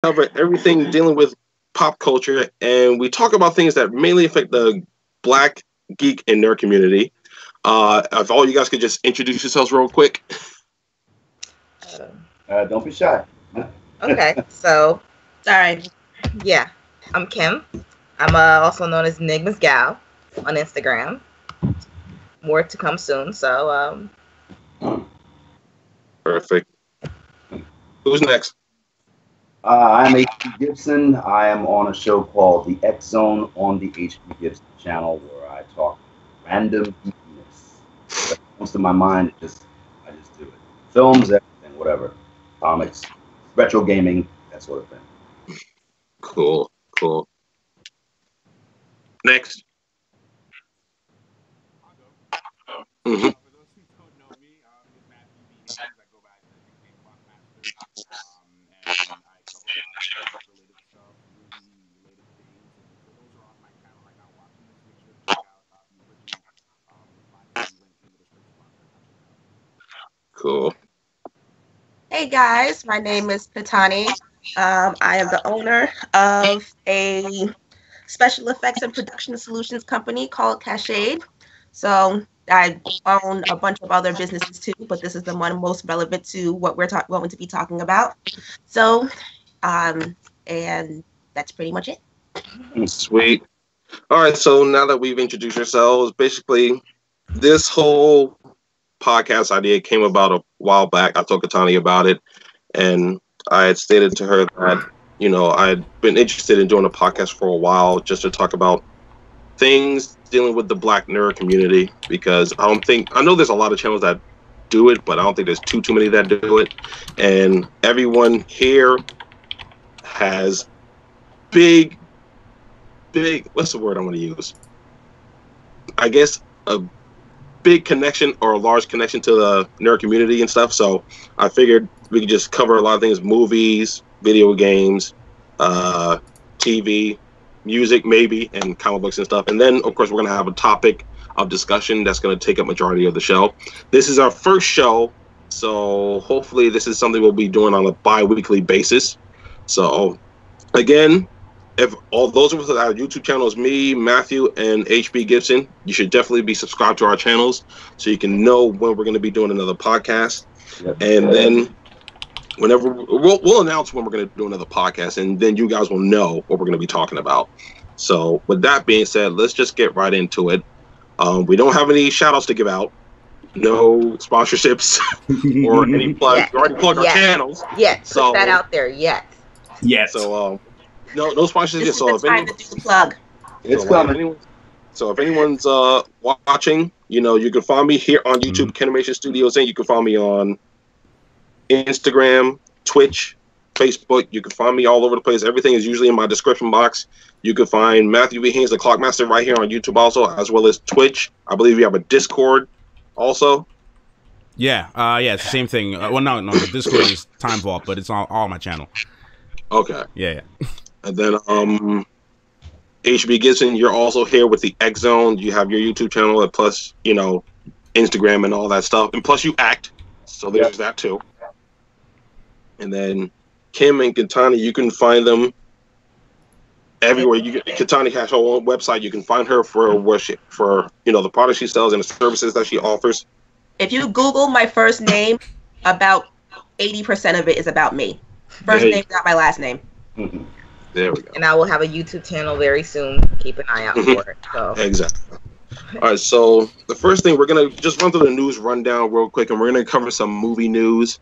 cover everything dealing with pop culture, and we talk about things that mainly affect the Black geek and nerd community. If all you guys could just introduce yourselves real quick. Don't be shy. Okay, so Sorry. yeah, I'm Kim. I'm also known as Enigma's Gal on Instagram. More to come soon. So Perfect. Who's next? I'm HP Gibson. I am on a show called The X Zone on the HP Gibson channel, where I talk random geekiness. That comes to my mind, I just do it. Films, everything, whatever. Comics, retro gaming, that sort of thing. Cool. Next. Mm-hmm. Cool. Hey guys, my name is Patani. I am the owner of a special effects and production solutions company called Cashade. So I own a bunch of other businesses too, but this is the one most relevant to what we're going to be talking about. So, and that's pretty much it. Sweet. All right, so now that we've introduced ourselves, basically, this whole podcast idea came about a while back. I told Katani about it, and I had stated to her that, I had been interested in doing a podcast for a while just to talk about things dealing with the Black nerd community, because I know there's a lot of channels that do it, but I don't think there's too many that do it. And everyone here has big, what's the word I want to use? I guess a big connection or a large connection to the nerd community and stuff. So I figured we could just cover a lot of things: movies, video games, TV, music maybe, and comic books and stuff. And then, of course, we're going to have a topic of discussion that's going to take up majority of the show. This is our first show, so hopefully this is something we'll be doing on a bi-weekly basis. So, again, if all those of us that have YouTube channels, me, Matthew, and HB Gibson, you should definitely be subscribed to our channels so you can know when we're going to be doing another podcast. Yep. And then whenever we'll announce when we're going to do another podcast, and then you guys will know what we're going to be talking about. So with that being said, let's just get right into it. We don't have any shout outs to give out. No sponsorships or any plugs. We already plugged our channels. Yeah, so, put that out there. Yes. So no sponsorships. This is the time to do the plug. It's coming. So if anyone's watching, you can find me here on YouTube, Kenimation Studios, and you can find me on Instagram, Twitch, Facebook. You can find me all over the place. Everything is usually in my description box. You can find Matthew V. Haynes, the Clockmaster, right here on YouTube also, as well as Twitch. I believe you have a Discord also. Yeah, it's the same thing. Well, no, the Discord is Time Vault, but it's on all my channel. Okay. Yeah. And then HB Gibson, you're also here with the X Zone. You have your YouTube channel, and plus, Instagram and all that stuff. And plus you act. So there's that too. And then Kim and Katani, you can find them everywhere. Katani has her own website. You can find her for the products she sells and the services that she offers. If you Google my first name, about 80% of it is about me. First name, not my last name. Mm-hmm. There we go. And I will have a YouTube channel very soon. Keep an eye out for it. So. Exactly. All right, so the first thing, we're going to just run through the news rundown real quick, and we're going to cover some movie news.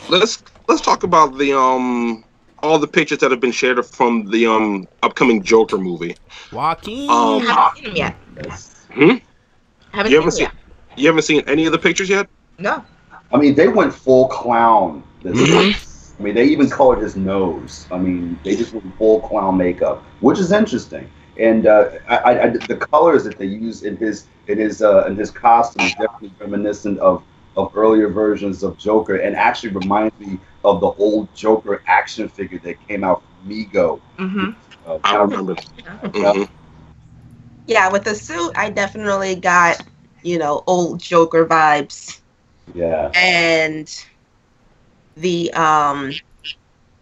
Let's talk about the all the pictures that have been shared from the upcoming Joker movie. Joaquin. Haven't seen him yet. You haven't seen any of the pictures yet? No. I mean, they went full clown. I mean, they even colored his nose. I mean, they just went full clown makeup, which is interesting. And the colors that they use in his costume is definitely reminiscent of earlier versions of Joker, and actually reminds me of the old Joker action figure that came out from Mego. I remember. Yeah, with the suit, I definitely got, old Joker vibes. Yeah. And The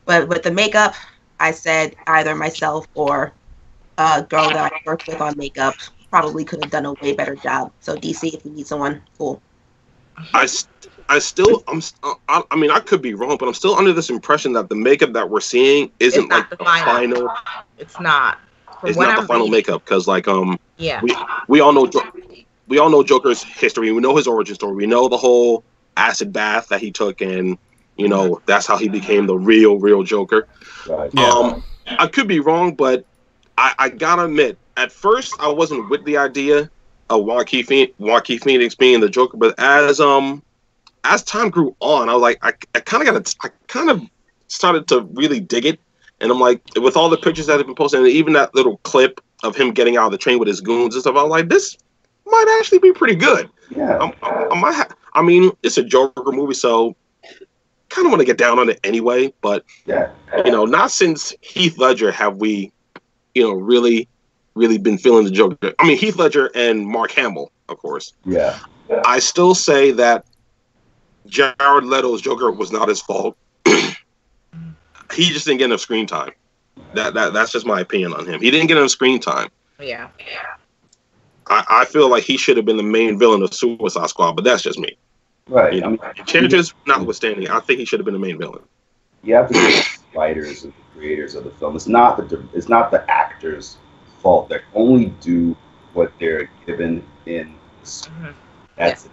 but with the makeup, I said either myself or a girl that I worked with on makeup probably could have done a way better job. So DC, if you need someone, cool. I mean, I could be wrong, but I'm still under this impression that the makeup that we're seeing isn't It's not like the final. It's not. It's not the final makeup because, like, yeah, we all know we all know Joker's history. We know his origin story. We know the whole acid bath that he took, and that's how he became the real Joker. Right. Yeah. I could be wrong, but I gotta admit, at first I wasn't with the idea of Joaquin Phoenix being the Joker, but as time grew on, I was like, I kind of started to really dig it, and I'm like, with all the pictures that have been posted, and even that little clip of him getting out of the train with his goons and stuff, I was like, this might actually be pretty good. Yeah. I mean, it's a Joker movie, so kind of want to get down on it anyway, but Yeah. not since Heath Ledger have we, really been feeling the Joker. I mean, Heath Ledger and Mark Hamill, of course. Yeah. I still say that Jared Leto's Joker was not his fault. He just didn't get enough screen time. That's just my opinion on him. He didn't get enough screen time. yeah. I feel like he should have been the main villain of Suicide Squad, but that's just me. Right. I mean, Changes notwithstanding, I think he should have been the main villain. you have to give the writers and the creators of the film. It's not the actors' fault. They only do what they're given in the script. That's it.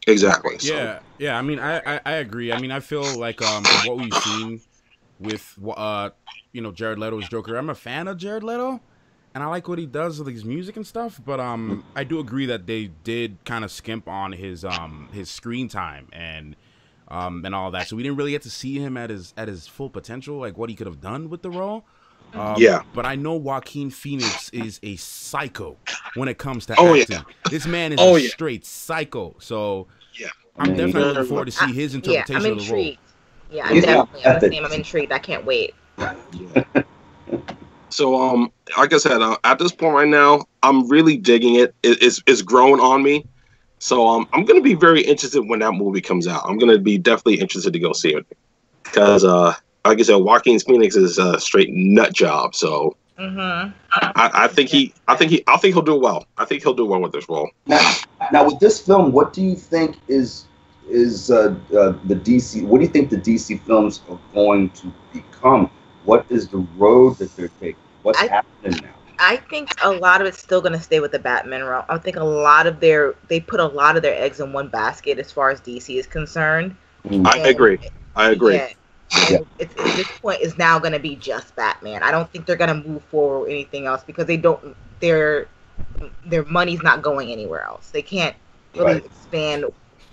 Exactly. So. Yeah. I mean, I agree. I mean, I feel like what we've seen with Jared Leto's Joker. I'm a fan of Jared Leto, and I like what he does with his music and stuff. But I do agree that they did kind of skimp on his screen time and all that. So we didn't really get to see him at his full potential, like what he could have done with the role. Yeah. But I know Joaquin Phoenix is a psycho when it comes to acting. Yeah. This man is a straight psycho. So yeah, I'm definitely looking forward to see his interpretation I'm of the role. intrigued. Yeah, I'm intrigued. I can't wait. Yeah. So, like I said, at this point right now, I'm really digging it. It's growing on me. So, I'm going to be very interested when that movie comes out. I'm going to be definitely interested to go see it because, like I said, Joaquin Phoenix is a straight nut job. So, I think he'll do well. I think he'll do well with this role. Now, with this film, what do you think is the DC? What do you think the DC films are going to become? What is the road that they're taking? What's happening now? I think a lot of it's still going to stay with the Batman realm. I think they put a lot of their eggs in one basket as far as DC is concerned. I agree. Yeah. And at this point, it's now going to be just Batman. I don't think they're going to move forward with anything else because they don't. Their money's not going anywhere else. They can't really expand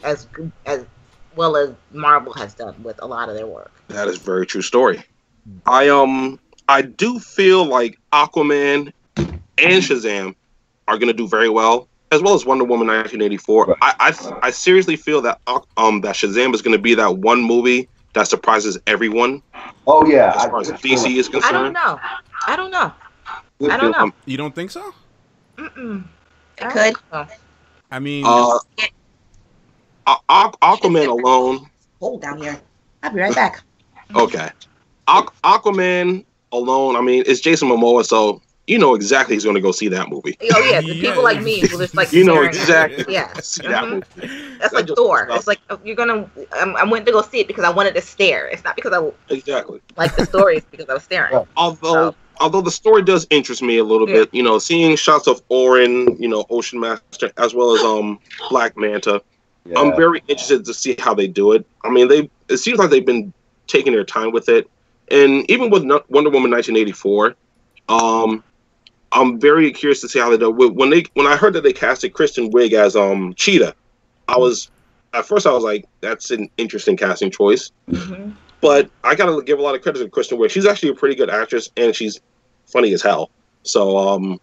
as well as Marvel has done with a lot of their work. That is a very true story. I do feel like Aquaman and Shazam are going to do very well as Wonder Woman 1984. Right. I seriously feel that that Shazam is going to be that one movie that surprises everyone. Oh yeah, as far as DC is concerned. I don't know. You don't think so? It could. I mean, Aquaman alone. Hold down here. I'll be right back. Okay. Aquaman alone, I mean, it's Jason Momoa, so you know exactly he's going to go see that movie. Oh yeah, the people like me who just like exactly. Yeah, see that movie. That's like Thor. It's like you're gonna. I went to go see it because I wanted to stare. It's not because I like the story. It's because I was staring. Although the story does interest me a little bit, seeing shots of Orin, Ocean Master, as well as Black Manta. Yeah. I'm very interested to see how they do it. I mean, it seems like they've been taking their time with it. And even with Wonder Woman 1984, I'm very curious to see how they do it. When I heard that they casted Kristen Wiig as Cheetah, at first I was like, that's an interesting casting choice. Mm-hmm. But I gotta give a lot of credit to Kristen Wiig. She's actually a pretty good actress, and she's funny as hell. So,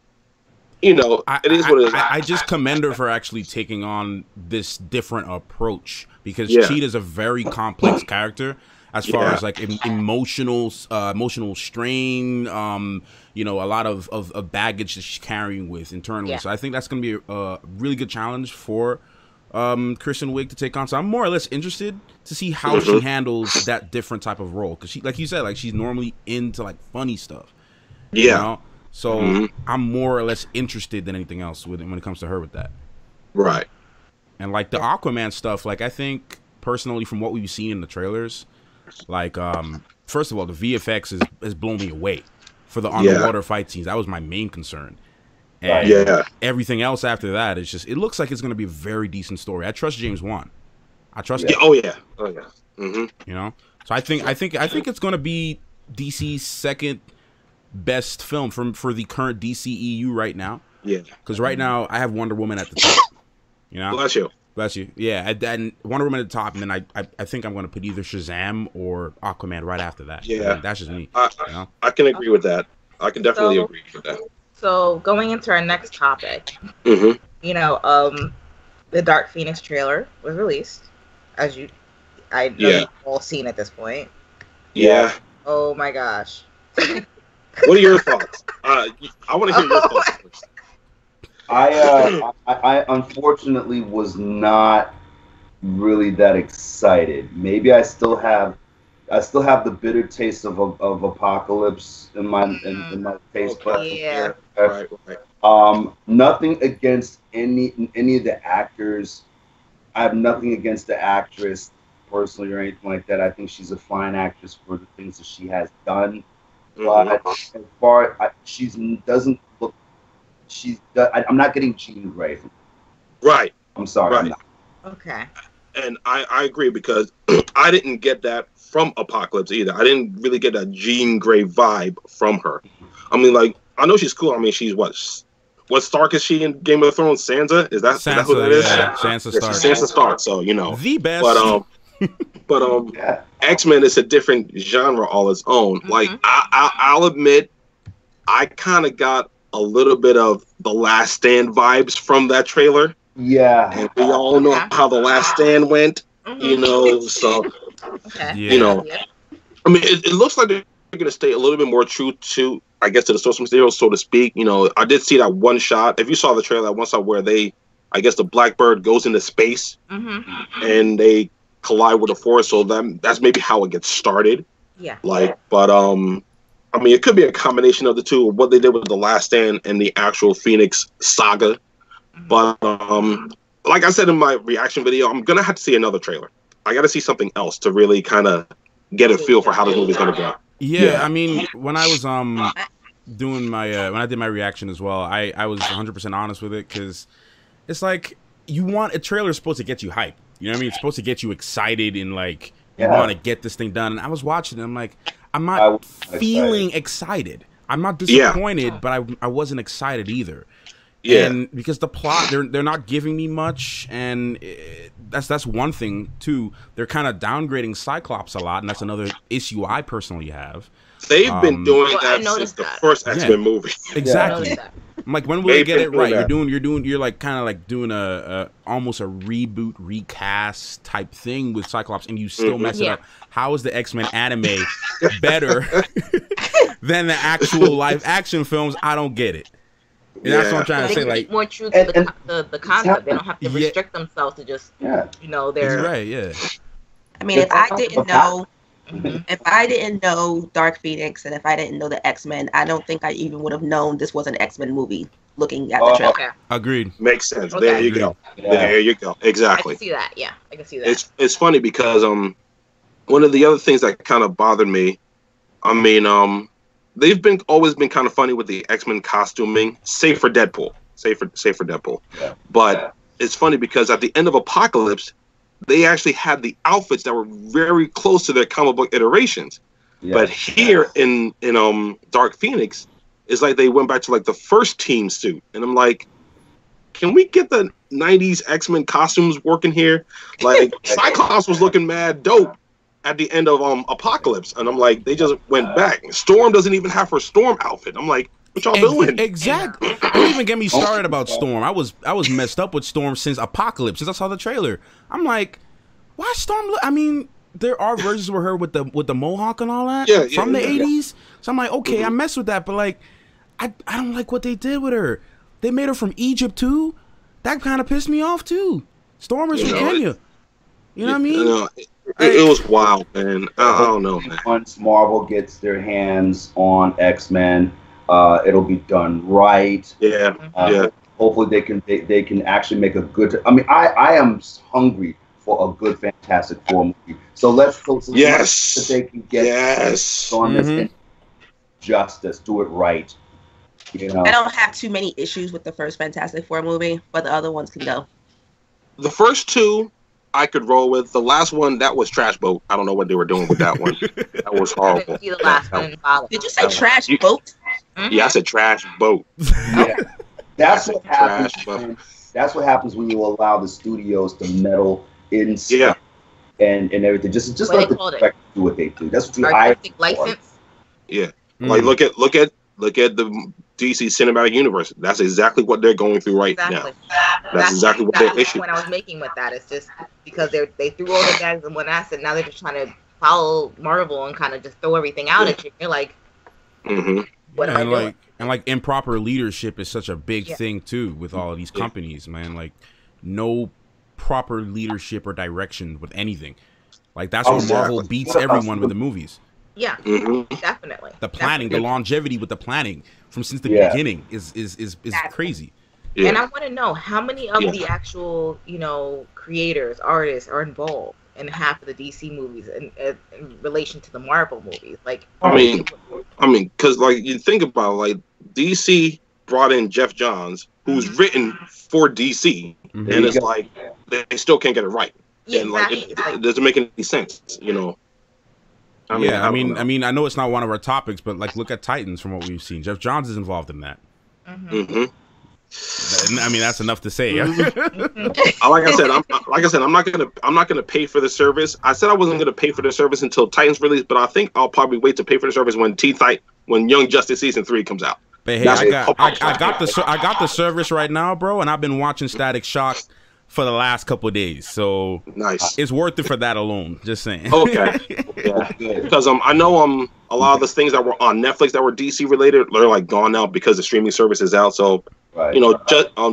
it is what it is. I just commend her for actually taking on this different approach because Cheetah's a very complex character. As far as like emotional strain, a lot of baggage that she's carrying with internally. Yeah. So I think that's going to be a really good challenge for Kristen Wiig to take on. So I'm more or less interested to see how she handles that different type of role, because she, like you said, like she's normally into like funny stuff. Yeah. You know? So I'm more or less interested than anything else with it when it comes to her with that. Right. And like the Aquaman stuff, like I think personally from what we've seen in the trailers, like first of all, the VFX has blown me away for the underwater fight scenes. That was my main concern. And everything else after that is just, it looks like it's going to be a very decent story. I trust James Wan. I trust him. Oh yeah. You know? So I think it's going to be DC's second best film for the current DCEU right now. Yeah. Because right now I have Wonder Woman at the top. You know? Bless you. Yeah, and Wonder Woman at the top, and then I think I'm going to put either Shazam or Aquaman right after that. Yeah. That's just me. You know? I can agree with that. I can definitely agree with that. So going into our next topic, you know, the Dark Phoenix trailer was released, I know you've all seen at this point. Yeah. Oh my gosh. What are your thoughts? I want to hear your thoughts first. I unfortunately was not really that excited. Maybe I still have the bitter taste of Apocalypse in my taste buds. Yeah. Right. Nothing against any of the actors. I have nothing against the actress personally or anything like that. I think she's a fine actress for the things that she has done. But as far she doesn't look, I'm not getting Jean Grey. Right. I'm sorry. Right. I'm not. Okay. And I agree, because I didn't get that from Apocalypse either. I didn't really get that Jean Grey vibe from her. I mean, like, I know she's cool. I mean, she's what Stark is she in Game of Thrones? Sansa? Is that who that is? Yeah. Sansa Stark. Sansa Stark. So, you know, the best. But X-Men is a different genre all its own. Like, I'll admit, I kind of got a little bit of the Last Stand vibes from that trailer. Yeah. And we all know how the Last Stand went, you know, so, you know, I mean, it looks like they're going to stay a little bit more true to, I guess, to the source material, so to speak. You know, I did see that one shot. If you saw the trailer, that one shot where I guess the Blackbird goes into space and they collide with the forest, so that's maybe how it gets started. Yeah. Like, but, I mean, it could be a combination of the two, what they did with the Last Stand and the actual Phoenix saga. But like I said in my reaction video, I'm gonna have to see another trailer. I got to see something else to really kind of get a feel for how this movie's gonna go. Yeah, I mean, when I was doing my when I did my reaction as well, I was 100% honest with it, because it's like, a trailer is supposed to get you hyped. You know what I mean? It's supposed to get you excited and like you want to get this thing done. And I was watching it, I'm like, I'm not feeling excited. I'm not disappointed, but I wasn't excited either. Yeah, and because the plot, they're not giving me much, and that's one thing too. They're kind of downgrading Cyclops a lot, and that's another issue I personally have. They've been doing that since the first X-Men movie. Exactly. I'm like, when will they get it right? You're like kind of like doing a almost a reboot, recast type thing with Cyclops, and you still mess it up. How is the X-Men anime better than the actual live action films? I don't get it. And that's what I'm trying to say. Like, more true to the concept. They don't have to restrict themselves to just, you know, their. Right. Yeah. I mean, if I didn't know Dark Phoenix, and if I didn't know the X-Men, I don't think I even would have known this was an X-Men movie. Looking at the trailer. Okay. Agreed. Makes sense. Okay. There you go. Yeah. There you go. Exactly. I can see that. Yeah, I can see that. It's funny because one of the other things that kind of bothered me, I mean, they've always been kind of funny with the X-Men costuming, save for Deadpool. Save for Deadpool. Yeah. But it's funny because at the end of Apocalypse, they actually had the outfits that were very close to their comic book iterations. Yeah. But here in Dark Phoenix, it's like they went back to like the first team suit. And I'm like, can we get the 90s X-Men costumes working here? Like, Cyclops was looking mad dope at the end of Apocalypse, and I'm like, they just went back. Storm doesn't even have her Storm outfit. I'm like, what y'all doing? Exactly. Don't even get me started about Storm. I was messed up with Storm since Apocalypse, since I saw the trailer. I'm like, why Storm? I mean, there are versions with her with the mohawk and all that from the 80s. So I'm like, okay, I mess with that, but like, I don't like what they did with her. They made her from Egypt too. That kind of pissed me off too. Storm is from Kenya. You know what I mean? You know, it was wild, man. I don't know, man. Once Marvel gets their hands on X-Men, it'll be done right. Yeah, yeah. Hopefully they can actually make a good. I mean, I am hungry for a good Fantastic Four movie. So let's yes, that they can get on this justice, do it right. You know, I don't have too many issues with the first Fantastic Four movie, but the other ones can go. The first two I could roll with. The last one, that was Trash Boat. I don't know what they were doing with that one. That was horrible. The last one. Did you say Trash Boat? Yeah, I said Trash Boat. Yeah. That's what happens. That's what happens when you allow the studios to meddle in stuff and everything. Just let the directors do what they do. That's what you hire license. Yeah, like look at the DC Cinematic Universe. That's exactly what they're going through right now. That's exactly what their issue. When I was making with that, it's just because they threw all the bags in one asset. Now they're just trying to follow Marvel and kind of just throw everything out at you. You're like, what am I doing? And like improper leadership is such a big thing too with all of these companies, man. Like no proper leadership or direction with anything. Like that's where Marvel beats everyone with the movies. Yeah, definitely. The planning, the longevity with the planning from since the beginning is crazy. Yeah. And I want to know how many of the actual, creators, artists are involved in half of the DC movies in relation to the Marvel movies. Like, I mean, because like you think about it, like DC brought in Jeff Johns, who's written for DC, and it's like they still can't get it right, and like it doesn't make any sense, I mean, I know it's not one of our topics, but like, look at Titans from what we've seen. Jeff Johns is involved in that. I mean, that's enough to say. Like I said, I'm not gonna pay for the service. I said I wasn't gonna pay for the service until Titans release, but I think I'll probably wait to pay for the service when Young Justice season 3 comes out. But hey, I got the service right now, bro, and I've been watching Static Shock for the last couple of days, so nice. It's worth it for that alone. Just saying. Okay, yeah, because I know a lot of the things that were on Netflix that were DC related, they're like gone now because the streaming service is out. So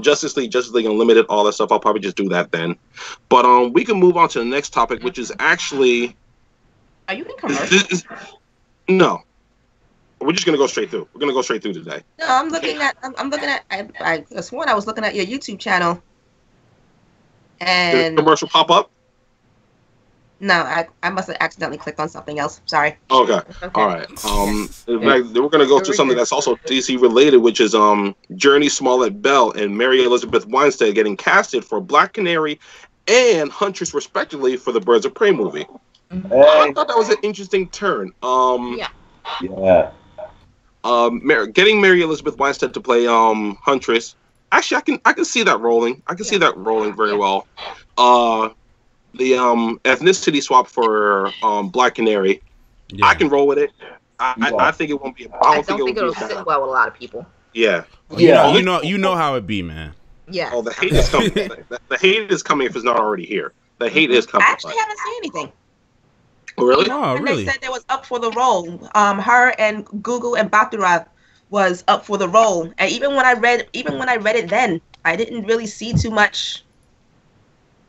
Justice League Unlimited, all that stuff. I'll probably just do that then. But we can move on to the next topic, which is actually. Are you in commercial? No. We're just gonna go straight through. We're gonna go straight through today. No, I'm looking at. I sworn I was looking at your YouTube channel. And did the commercial pop up? No, I must have accidentally clicked on something else. Sorry. Okay. All right. We're gonna go to something that's also DC related, which is Journey Smollett Bell and Mary Elizabeth Winstead getting casted for Black Canary and Huntress respectively for the Birds of Prey movie. I thought that was an interesting turn. Getting Mary Elizabeth Winstead to play Huntress. Actually, I can see that rolling. I can see that rolling very well. The ethnicity swap for Black Canary, I can roll with it. I think it won't be. I don't think it'll sit well with a lot of people. Yeah. You know how it be, man. Yeah. Oh, the hate is coming. The hate is coming if it's not already here. The hate is coming. I actually haven't seen anything. Oh, really? Oh, really? They said they was up for the role. Her and Gugu and Baccarat was up for the role, and even when I read it, then I didn't really see too much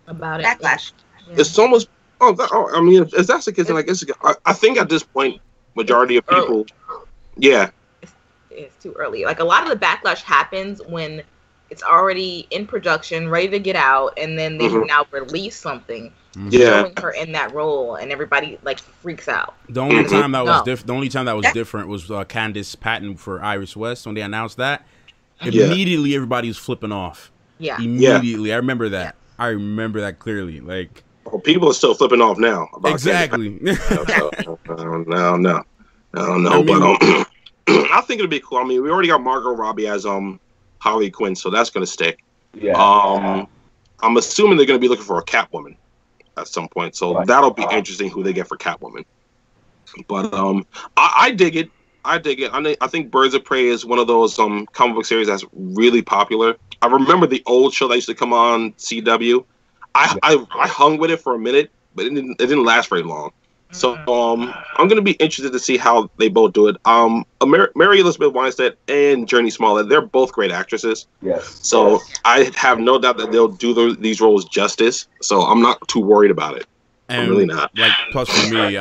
about backlash. It's almost. I mean, if that's the case, then I guess I think at this point, majority of people, it's too early. Like a lot of the backlash happens when it's already in production, ready to get out, and then they now release something. Showing her in that role, and everybody like freaks out. The only time that was different was Candice Patton for Iris West when they announced that. Immediately, everybody was flipping off. Yeah, immediately. I remember that. I remember that clearly. Like, people are still flipping off now. About exactly. No. But I think it'll be cool. I mean, we already got Margot Robbie as Harley Quinn, so that's gonna stick. Yeah. I'm assuming they're gonna be looking for a Catwoman at some point, so that'll be interesting who they get for Catwoman. But I dig it. I think Birds of Prey is one of those comic book series that's really popular. I remember the old show that used to come on CW. I hung with it for a minute, but it didn't last very long. So I'm gonna be interested to see how they both do it. Mary Elizabeth Winstead and Jurnee Smollett, they're both great actresses. Yes. So I have no doubt that they'll do these roles justice. So I'm not too worried about it. And I'm really not. Like, plus for me,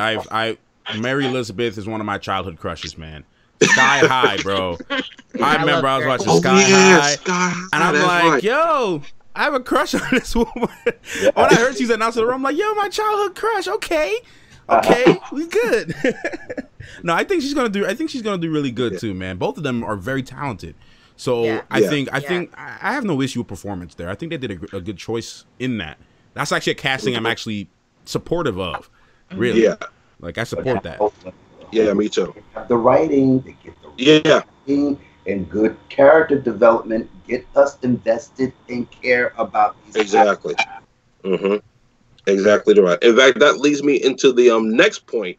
Mary Elizabeth is one of my childhood crushes, man. Sky High, bro. I remember I was watching Sky High, and I'm like, yo, I have a crush on this woman. When I heard she's announced in the room, I'm like, yo, my childhood crush. Okay, we good. No, I think she's gonna do really good too, man. Both of them are very talented. So I think I have no issue with performance there. I think they did a good choice in that. That's actually a casting I'm actually supportive of. Really, like I support that. Yeah, me too. They have the writing, they get the writing and good character development. Get us invested and care about these. Exactly. Exactly right. In fact, that leads me into the next point,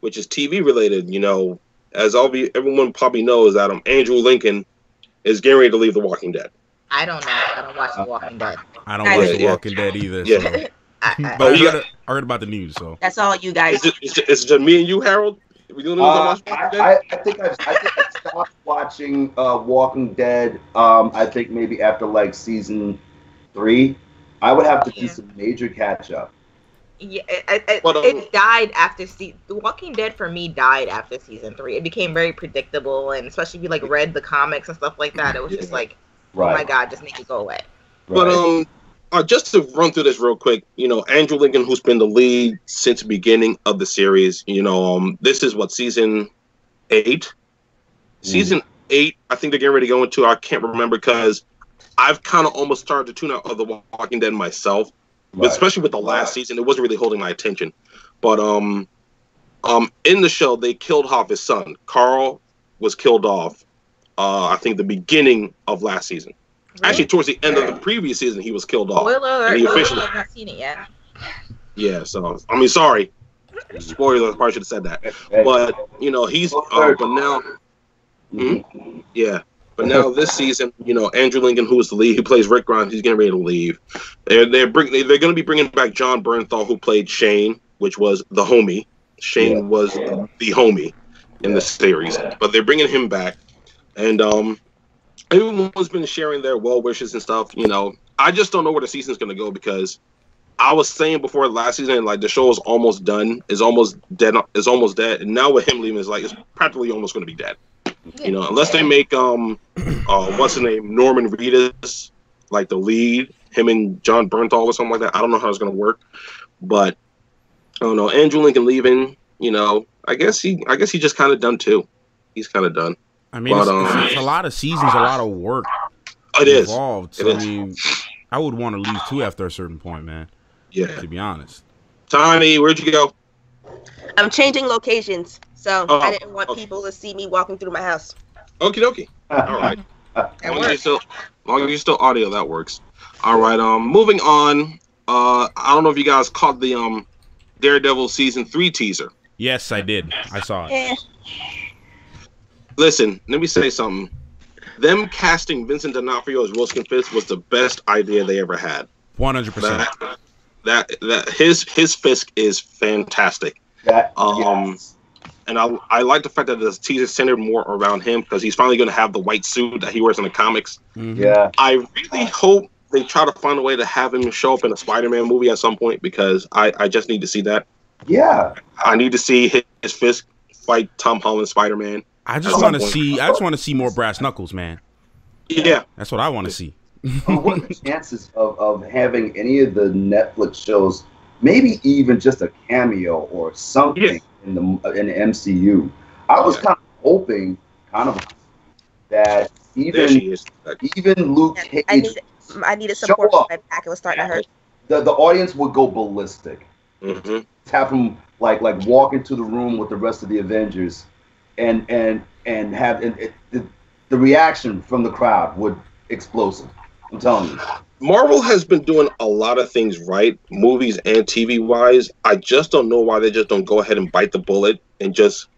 which is TV related. You know, as everyone probably knows, that Andrew Lincoln is getting ready to leave The Walking Dead. I don't know. I don't watch The Walking Dead. I don't watch The Walking Dead either. Yeah. So. I heard about the news. So that's all you guys. Is it just me and you, Harold? We doing I think I stopped watching Walking Dead. I think maybe after like season 3. I would have to do some major catch up. Yeah, it died after The Walking Dead for me died after season 3. It became very predictable, and especially if you like read the comics and stuff like that, it was just like, oh my god, just make it go away. But just to run through this real quick, you know, Andrew Lincoln, who's been the lead since the beginning of the series, you know, this is season 8. Season 8, I think they're getting ready to go into. I can't remember because I've kind of almost started to tune out of The Walking Dead myself, but especially with the last season, it wasn't really holding my attention. But in the show, they killed off his son. Carl was killed off. I think the beginning of last season. Really? Actually, towards the end of the previous season, he was killed off. Spoiler alert! I've not seen it yet. Yeah, so I mean, sorry. Spoiler! I probably should have said that. But you know, he's but now. Yeah. But now this season, you know, Andrew Lincoln, who is the lead, who plays Rick Grimes, he's getting ready to leave. They're going to be bringing back John Bernthal, who played Shane, which was the homie. Shane was the homie in the series, but they're bringing him back, and everyone's been sharing their well wishes and stuff. You know, I just don't know where the season's going to go because I was saying before last season, like the show is almost done, is almost dead, and now with him leaving, it's practically almost going to be dead. You know, unless they make what's his name, Norman Reedus, like the lead, him and John Bernthal or something like that. I don't know how it's gonna work, but I don't know. Andrew Lincoln leaving, you know, I guess he just kind of done too. He's kind of done. I mean, it's a lot of seasons, a lot of work. It is involved. So, I mean, I would want to leave too after a certain point, man. Yeah, to be honest. Tiny, where'd you go? I'm changing locations. So I didn't want people to see me walking through my house. Okie dokie. All right. As long as you're still audio, that works. All right. Moving on. I don't know if you guys caught the Daredevil season 3 teaser. Yes, I did. I saw it. Listen, let me say something. Them casting Vincent D'Onofrio as Wilson Fisk was the best idea they ever had. 100%. That his Fisk is fantastic. And I like the fact that the teaser centered more around him because he's finally going to have the white suit that he wears in the comics. Yeah. I really hope they try to find a way to have him show up in a Spider-Man movie at some point because I just need to see that. Yeah. I need to see his Fisk fight Tom Holland Spider-Man. I just want to see more brass knuckles, man. Yeah. That's what I want to see. What are the chances of having any of the Netflix shows, maybe even just a cameo or something in the MCU? I was kind of hoping, that even Luke Cage. I need a support. My back was starting to hurt. The audience would go ballistic. Have him like walk into the room with the rest of the Avengers, and have the reaction from the crowd would explosive. I'm telling you. Marvel has been doing a lot of things right, movies and TV wise. I just don't know why they just don't go ahead and bite the bullet and just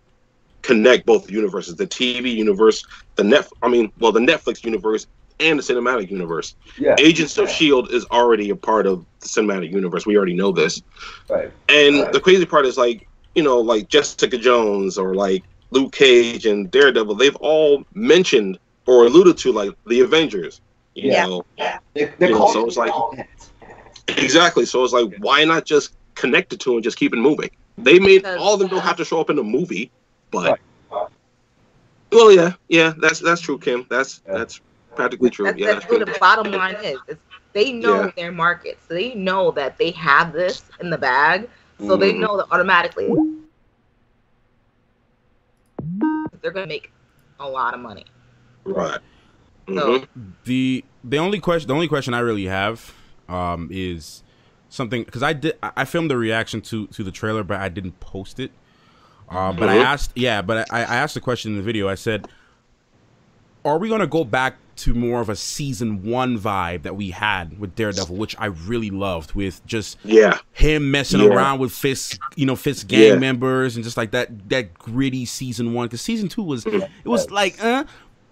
connect both universes, the TV universe, the Netflix universe, and the cinematic universe. Yeah. Agents of S.H.I.E.L.D. is already a part of the cinematic universe. We already know this. Right. And the crazy part is, like, like Jessica Jones or like Luke Cage and Daredevil, they've all mentioned or alluded to like the Avengers. You know, so it's like exactly. So it's like, why not just connect the two and just keep it moving? They made all of them don't have to show up in the movie, but well, yeah, that's true, Kim. That's practically true. That's what the bottom line is. They know their market, so they know that they have this in the bag, so they know that automatically they're gonna make a lot of money. Right. So the only question I really have is something, because I filmed the reaction to the trailer, but I didn't post it. But I asked the question in the video. I said, are we gonna go back to more of a season 1 vibe that we had with Daredevil, which I really loved, with just him messing around with Fisk gang members and just like that gritty season 1? Because season 2 was like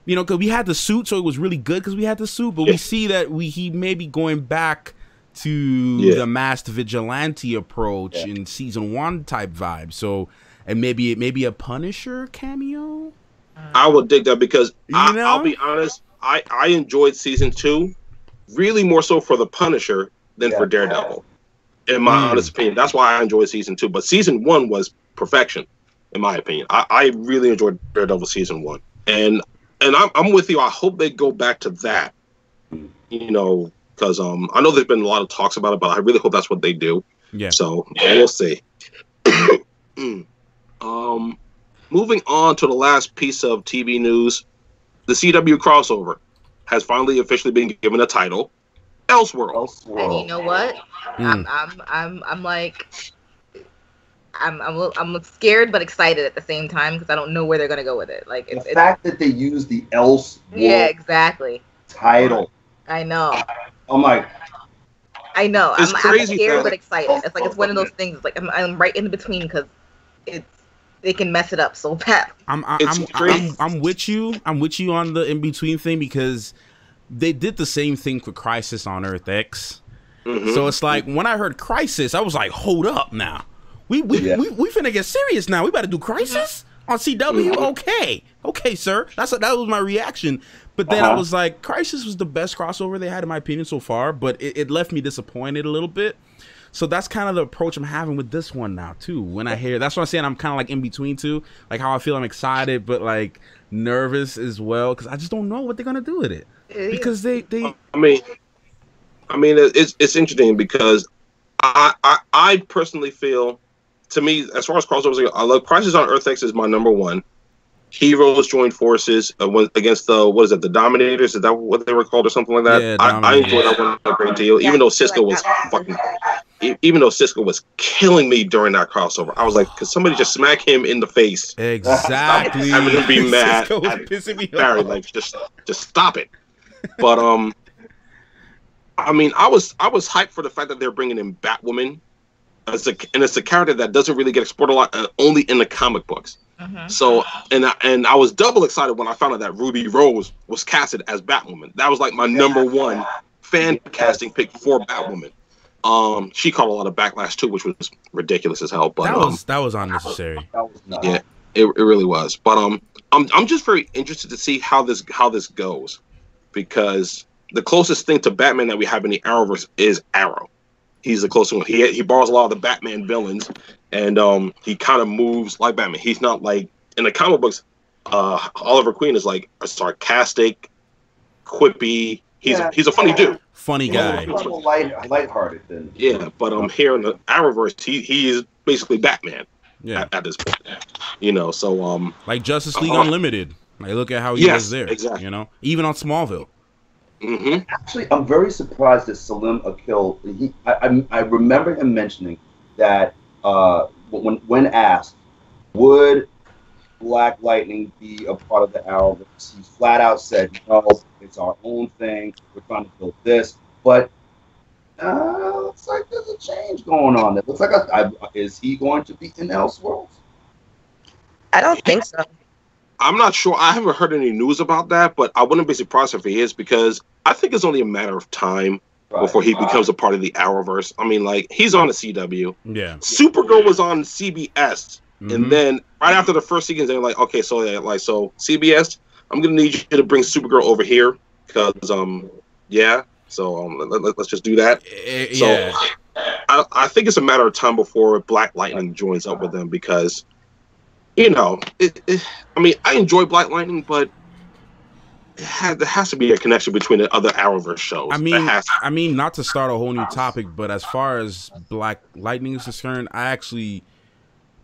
because we had the suit, so it was really good because we had the suit. But we see that he may be going back to the masked vigilante approach in season 1 type vibe. So, and maybe a Punisher cameo. I would dig that because I'll be honest, I enjoyed season 2 really more so for the Punisher than for Daredevil. In my honest opinion, that's why I enjoyed season 2. But season 1 was perfection, in my opinion. I really enjoyed Daredevil season 1, and I'm with you. I hope they go back to that. Because I know there's been a lot of talks about it, but I really hope that's what they do. Yeah. So we'll see. Moving on to the last piece of TV news, the CW crossover has finally officially been given a title, Elseworld. And you know what? I'm like, I'm scared but excited at the same time because I don't know where they're gonna go with it. Like the fact that they use the Elseworld. Yeah, exactly. Title. I know. I'm like. I know. I'm scared but excited. It's like it's one of those things. It's like I'm right in between because they can mess it up so bad. I'm with you. I'm with you on the in between thing because they did the same thing for Crisis on Earth X. So it's like when I heard Crisis, I was like, hold up now. We finna get serious now. We better do Crisis on CW. Okay, sir. That was my reaction. But then I was like, Crisis was the best crossover they had in my opinion so far. But it left me disappointed a little bit. So that's kind of the approach I'm having with this one now too. When I hear, that's what I'm saying. I'm kind of like in between two, like how I feel I'm excited but like nervous as well because I just don't know what they're gonna do with it. Because they. I mean, it's interesting because I personally feel, to me, as far as crossovers, I love Crisis on Earth X is my number 1. Heroes joined forces against the Dominators. Is that what they were called or something like that? Yeah, I enjoyed that one a great deal. Even though Cisco was killing me during that crossover, I was like, could somebody just smack him in the face? Exactly. Having him be mad. Cisco was pissing me Barry, off. like just stop it. But I mean, I was hyped for the fact that they're bringing in Batwoman and it's a character that doesn't really get explored a lot, only in the comic books. So, and I was double excited when I found out that Ruby Rose was casted as Batwoman. That was like my number 1 fan casting pick for Batwoman. She caught a lot of backlash too, which was ridiculous as hell. But that was unnecessary. Yeah, it really was. But I'm just very interested to see how this goes, because the closest thing to Batman that we have in the Arrowverse is Arrow. He's the closest one. He borrows a lot of the Batman villains, and he kind of moves like Batman. He's not like in the comic books. Oliver Queen is like a sarcastic, quippy. He's a funny dude, funny guy, lighthearted. Then but here in the Arrowverse, he is basically Batman. Yeah, at this point, so like Justice League Unlimited. Like look at how he was there. Exactly. Even on Smallville. Actually, I'm very surprised that Salim Akil. I remember him mentioning that when asked, would Black Lightning be a part of the Arrowverse, he flat out said, no, it's our own thing. We're trying to build this, but looks like there's a change going on. It looks like is he going to be in Elseworlds? I don't think so. I'm not sure. I haven't heard any news about that, but I wouldn't be surprised if he is, because I think it's only a matter of time before he becomes a part of the Arrowverse. I mean, like, he's on the CW. Yeah. Supergirl was on CBS, and then right after the first season, they're like, okay, so CBS, I'm gonna need you to bring Supergirl over here because let's just do that. So I think it's a matter of time before Black Lightning joins up with them because, I mean, I enjoy Black Lightning, but there has to be a connection between the other Arrowverse shows. I mean, not to start a whole new topic, but as far as Black Lightning is concerned, I actually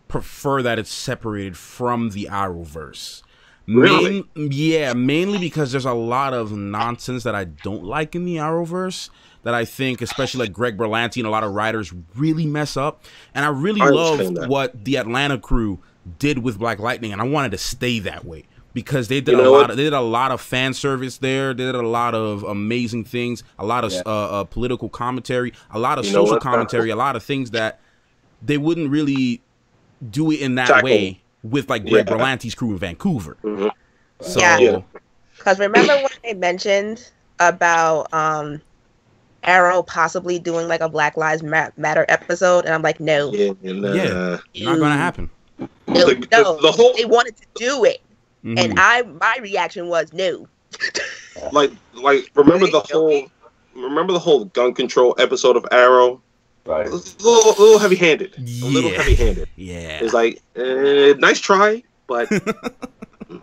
prefer that it's separated from the Arrowverse. Really? Mainly because there's a lot of nonsense that I don't like in the Arrowverse that I think, especially like Greg Berlanti and a lot of writers, really mess up. And I really loved what the Atlanta crew did with Black Lightning, and I wanted to stay that way. Because they did they did a lot of fan service there. They did a lot of amazing things, a lot of political commentary, a lot of social commentary, a lot of things that they wouldn't really do it in that way with like Greg Berlanti's crew in Vancouver. So, because remember when they mentioned about Arrow possibly doing like a Black Lives Matter episode, and I'm like, no, not gonna happen. No, they wanted to do it. And my reaction was no. like remember the whole gun control episode of Arrow? Right. A little heavy-handed. A little heavy-handed. Yeah. It's like nice try, but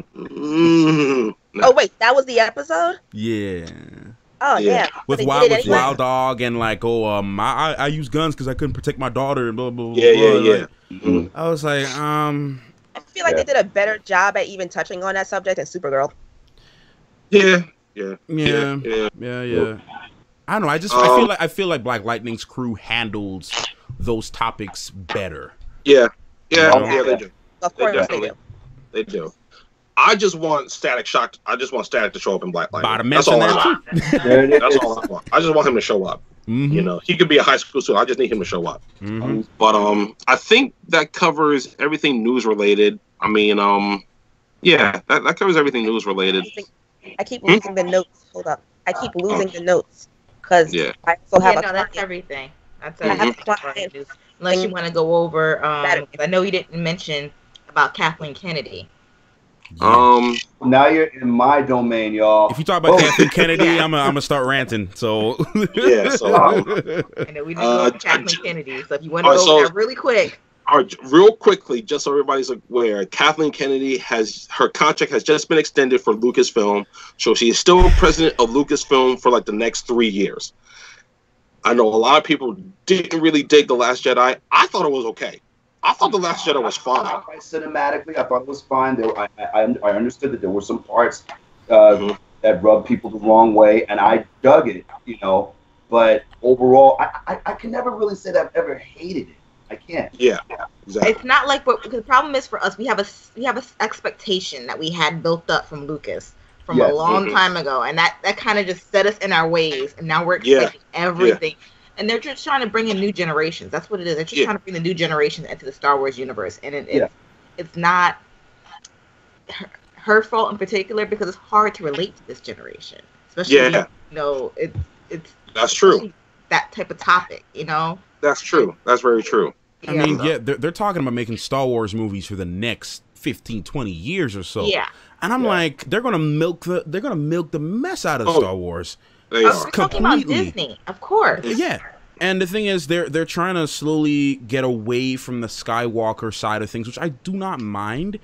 Oh wait, that was the episode? Yeah. Oh yeah. With Wild Dog and like, I use guns because I couldn't protect my daughter and blah blah blah. Yeah. I was like, I feel like they did a better job at even touching on that subject than Supergirl. Yeah. I don't know. I feel like Black Lightning's crew handles those topics better. Yeah, they do. Of course they do. They do. I just want Static Shock. I just want Static to show up in Black Lightning. That's all I want. That's all I want. I just want him to show up. He could be a high school student. I just need him to show up. But I think that covers everything news related. I mean, that covers everything news related. I keep losing the notes. Hold up. I keep losing the notes because I also have that's everything. That's everything. Unless you want to go over, I know you didn't mention about Kathleen Kennedy. Now you're in my domain, y'all. If you talk about Kathleen Kennedy, I'm gonna start ranting. So I know we didn't go over Kathleen Kennedy, so if you want to go there really quick. Real quickly, just so everybody's aware, Kathleen Kennedy her contract has just been extended for Lucasfilm, so she is still president of Lucasfilm for like the next 3 years. I know a lot of people didn't really dig The Last Jedi. I thought it was okay. I thought The Last Jedi was fine. Cinematically, I thought it was fine. I understood that there were some parts that rubbed people the wrong way, and I dug it, But overall, I can never really say that I've ever hated it. I can't. Yeah, exactly. It's not like the problem is for us. We have a expectation that we had built up from Lucas from a long time ago, and that kind of just set us in our ways, and now we're expecting everything. And they're just trying to bring in new generations. That's what it is. They're just trying to bring the new generations into the Star Wars universe, and it's not her fault in particular because it's hard to relate to this generation, especially it's that's true. That type of topic, That's true. That's very true. I mean, they're talking about making Star Wars movies for the next 15, 20 years or so. Yeah. And I'm like, they're gonna milk the mess out of Star Wars. They are. We're talking about Disney, of course. Yeah. And the thing is, they're trying to slowly get away from the Skywalker side of things, which I do not mind.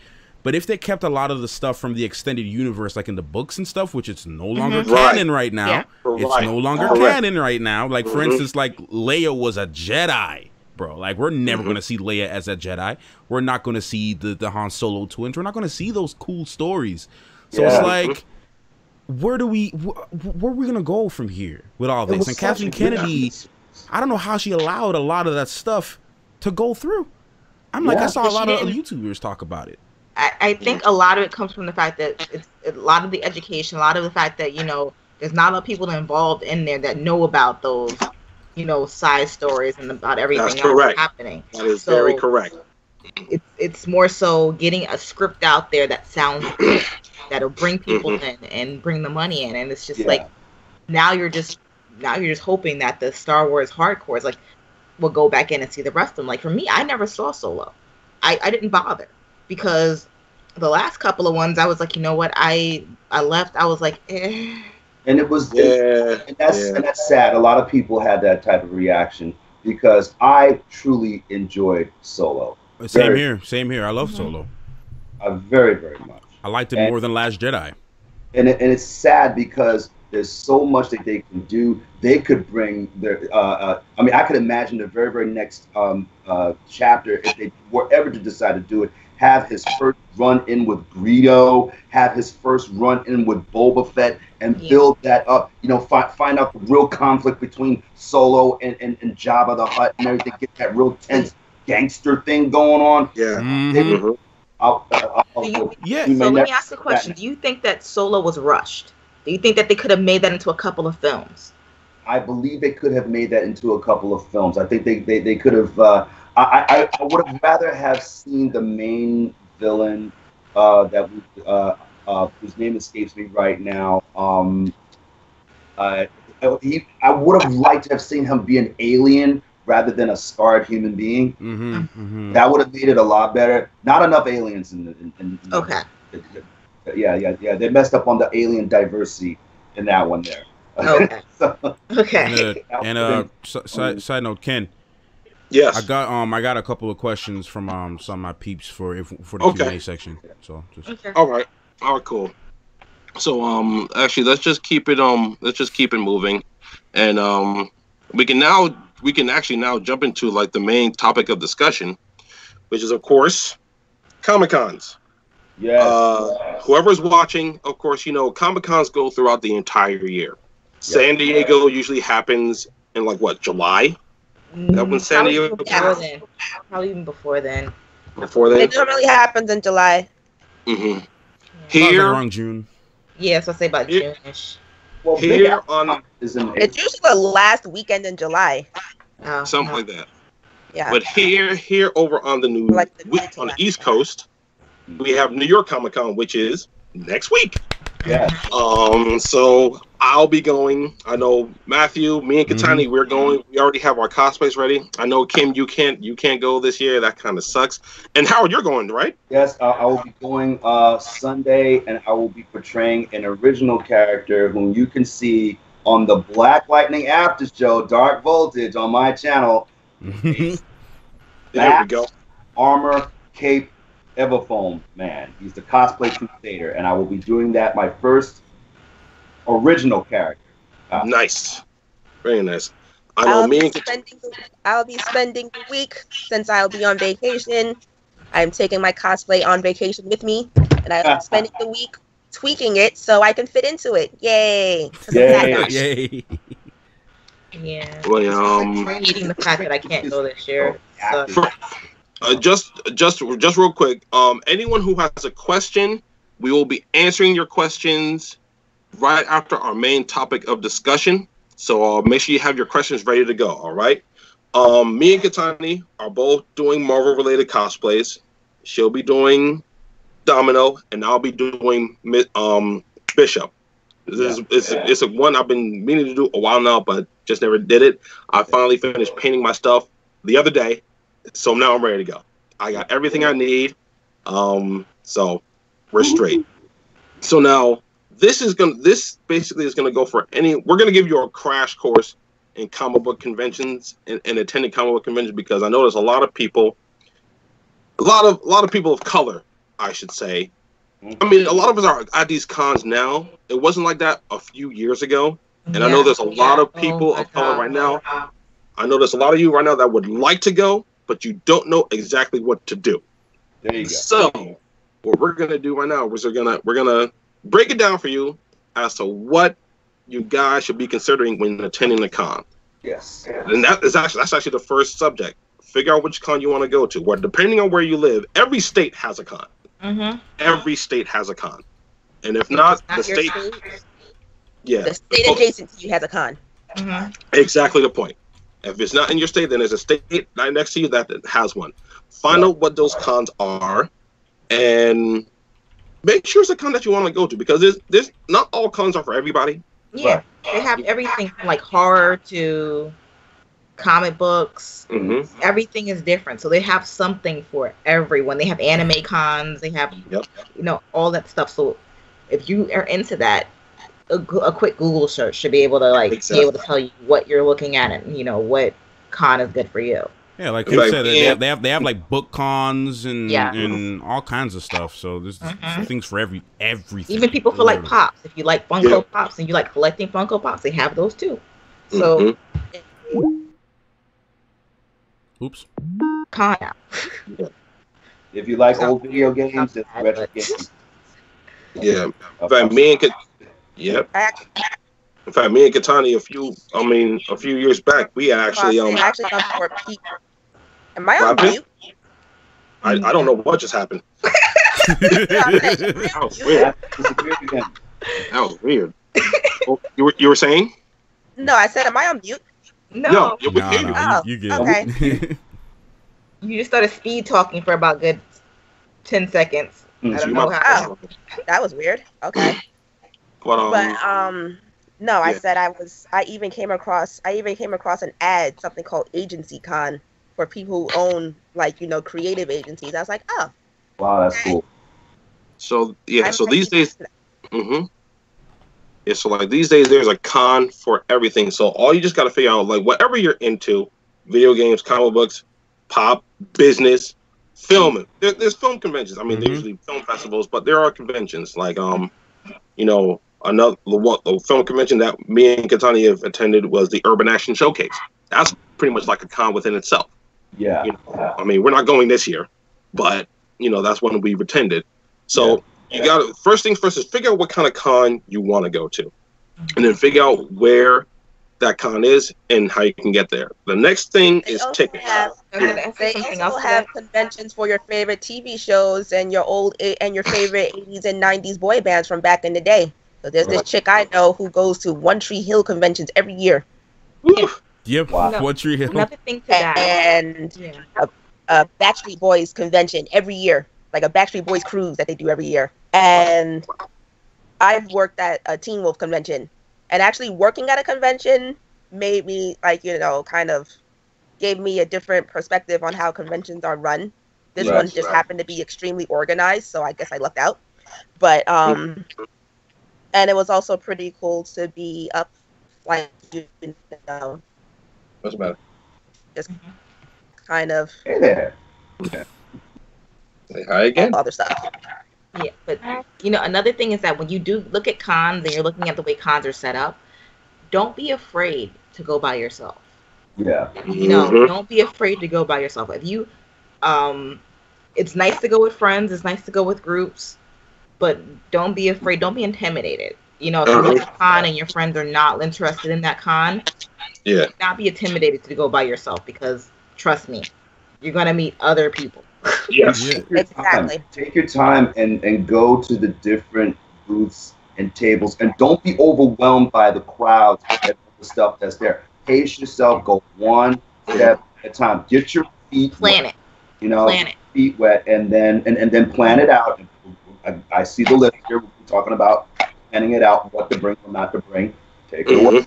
But if they kept a lot of the stuff from the extended universe, like in the books and stuff, which it's no longer canon right now. It's no longer canon right now. Like, for instance, like Leia was a Jedi, bro. Like, we're never going to see Leia as a Jedi. We're not going to see the Han Solo twins. We're not going to see those cool stories. So it's like, where are we going to go from here with all this? And Kathleen Kennedy, I don't know how she allowed a lot of that stuff to go through. I'm like, I saw a lot of YouTubers talk about it. I think a lot of it comes from the fact that it's a lot of the education, a lot of the fact that, there's not a lot of people involved in there that know about those, side stories and about everything else happening. That is very correct. It's more so getting a script out there that sounds good, that'll bring people in and bring the money in. And it's just like, now you're just now you're just hoping that the Star Wars hardcores like will go back in and see the rest of them. Like for me, I never saw Solo. I didn't bother because the last couple of ones I was like, you know what, I left. I was like, eh. And it was and that's sad. A lot of people had that type of reaction because I truly enjoyed Solo. Same here. I love Solo. Very, very much. I liked it more than Last Jedi. And it's sad because there's so much that they can do. They could bring their. I mean, I could imagine the very, very next chapter if they were ever to decide to do it. Have his first run in with Greedo, have his first run in with Boba Fett, and build that up. You know, find out the real conflict between Solo and Jabba the Hutt and everything. Get that real tense gangster thing going on. Yeah. Mm-hmm. So let me ask the question: do you think that Solo was rushed? Do you think that they could have made that into a couple of films? I believe they could have made that into a couple of films. I think they could have. I would have rather have seen the main villain whose name escapes me right now. I would have liked to have seen him be an alien rather than a scarred human being. Mm-hmm, mm-hmm. That would have made it a lot better. Not enough aliens in okay. Yeah. They messed up on the alien diversity in that one there. Okay. Okay. Side note, Ken. Yes. I got a couple of questions from some of my peeps for the Q&A section. So All right, cool. So actually let's just keep it moving, and we can actually now jump into like the main topic of discussion, which is of course Comic-Cons. Yeah. Whoever's watching, of course, you know Comic-Cons go throughout the entire year. San Diego usually happens in like what, July? That when San Diego probably even before then. Before then, it normally happens in July. Mm-hmm. Here around June. Yeah, so say about June-ish. Well, here on it's usually the last weekend in July. Something like that. Yeah. But here over on the on the East Coast, we have New York Comic Con, which is next week. Yeah. So I'll be going. I know Matthew, me and Katani, we're going. We already have our cosplays ready. I know Kim, you can't go this year. That kind of sucks. And Howard, you're going, right? Yes, I will be going Sunday, and I will be portraying an original character whom you can see on the Black Lightning After Show, Dark Voltage, on my channel. There we go. Armor, cape, Everfoam man. He's the cosplay crusader, and I will be doing that. My first original character. Nice, very nice. I know I'll be spending the week since I'll be on vacation. I'm taking my cosplay on vacation with me, and I'll be spending the week tweaking it so I can fit into it. Yay! Yay! Yeah. Well, hating the fact that I can't go this year. Just real quick. Anyone who has a question, we will be answering your questions right after our main topic of discussion. So make sure you have your questions ready to go. All right. Me and Katani are both doing Marvel-related cosplays. She'll be doing Domino, and I'll be doing Bishop. It's a one I've been meaning to do a while now, but just never did it. I finally finished painting my stuff the other day. So now I'm ready to go. I got everything I need. So we're straight. So now this basically is gonna go for we're gonna give you a crash course in comic book conventions and attending comic book conventions, because I know there's a lot of people of color, I should say. I mean, a lot of us are at these cons now. It wasn't like that a few years ago. And I know there's a lot of people of color right now. I know there's a lot of you right now that would like to go, but you don't know exactly what to do. There you go. So what we're gonna do right now is we're gonna break it down for you as to what you guys should be considering when attending the con. Yes. And that's actually the first subject. Figure out which con you want to go to. Where depending on where you live, every state has a con. Mm-hmm. Every state has a con, and if not the state, the state adjacent to you has a con. Mm-hmm. Exactly the point. If it's not in your state, then there's a state right next to you that has one. Find out what those cons are, and make sure it's a con that you want to go to, because there's not all cons are for everybody. Yeah, Right. they have everything from like horror to comic books. Mm-hmm. Everything is different, so they have something for everyone. They have anime cons. They have, Yep. all that stuff. So if you are into that, a quick Google search should be able to Exactly. tell you what you're looking at and what con is good for you. Yeah, like In you fact, said, yeah. they have like book cons and Yeah. and all kinds of stuff. So there's things for everything. Even people for like Literally. pops. If you like Funko Yeah. Pops and you like collecting Funko Pops, they have those too. So Oops. con out. If you like old video games, it's retro games. Yeah. In fact, me and Yep. In fact, me and Katani, a few years back, we actually actually come for Pete. Am I on What happened? mute? I don't know what just happened. That was weird. That was weird. Oh, you were saying? No, I said, am I on mute? No, we can hear you. Oh, you get okay. it. you just started speed talking for about good 10 seconds. I don't know how. That was weird. Okay. But no, I yeah. said I even came across an ad, something called Agency Con, for people who own creative agencies. I was like, oh. Wow, that's cool. So these days, yeah. So like these days, there's a con for everything. So all you just got to figure out, like, whatever you're into, video games, comic books, pop, business, filming. There's film conventions. I mean, they're usually film festivals, but there are conventions like the film convention that me and Katani have attended was the Urban Action Showcase. That's pretty much like a con within itself. Yeah. I mean, we're not going this year, but that's one we've attended. So you got to, first things first is figure out what kind of con you want to go to, and then figure out where that con is and how you can get there. The next thing is tickets. They also have conventions for your favorite TV shows and your favorite 80s and 90s boy bands from back in the day. So there's this chick I know who goes to One Tree Hill conventions every year. Yep. Wow. One Tree Hill. Another thing to that. And a Backstreet Boys convention every year, like a Backstreet Boys cruise that they do every year. And I've worked at a Teen Wolf convention, and actually working at a convention made me kind of gave me a different perspective on how conventions are run. This one just happened to be extremely organized, so I guess I lucked out. But and it was also pretty cool to be up, like, What's the matter? just kind of Hey there. Say hi again. other stuff. Yeah, but another thing is that when you do look at cons and you're looking at the way cons are set up, don't be afraid to go by yourself. Yeah. Don't be afraid to go by yourself. If you, it's nice to go with friends, it's nice to go with groups, but don't be afraid. Don't be intimidated. If you go to a con and your friends are not interested in that con, not be intimidated to go by yourself, because trust me, you're gonna meet other people. Yes. Exactly. Take your time and go to the different booths and tables, and don't be overwhelmed by the crowds and the stuff that's there. Pace yourself. Go one step at a time. Get your feet Plan wet, it. Plan it. feet wet, and then plan it out. I see the list here. We're talking about planning it out, what to bring, what not to bring. Take it away.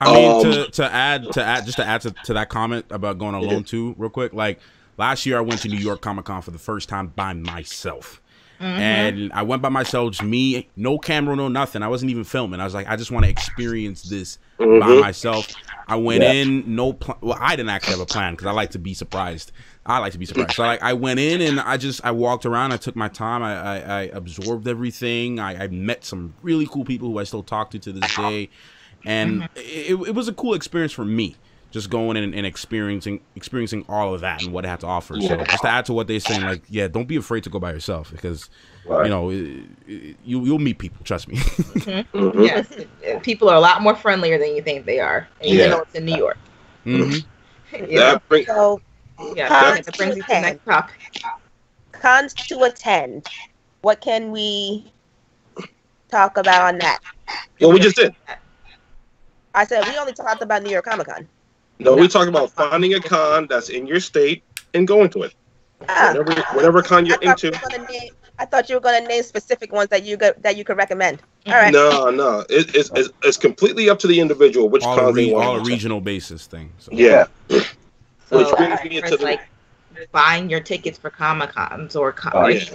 I mean, to add to that comment about going alone too, real quick. Like last year, I went to New York Comic Con for the first time by myself, and I went by myself, just me, no camera, no nothing. I wasn't even filming. I was like, I just want to experience this by myself. I went in, well, I didn't actually have a plan because I like to be surprised. So I went in and I walked around. I took my time. I absorbed everything. I met some really cool people who I still talk to this day. And it was a cool experience for me, just going in and experiencing all of that and what it had to offer. So just to add to what they're saying, like, don't be afraid to go by yourself, because you'll meet people. Trust me. Yes, people are a lot more friendlier than you think they are, even though it's in New York. That brings me to the next topic. Cons to attend. What can we talk about on that? Well, we just did. I said we only talked about New York Comic Con. No, we talked about finding a con that's in your state and going to it. Whatever con you're into. I thought you were going to name specific ones that you could recommend. All right. No. It's completely up to the individual which cons they want. All a regional basis thing. So. Yeah. So Which brings me into like buying your tickets for Comic-Cons or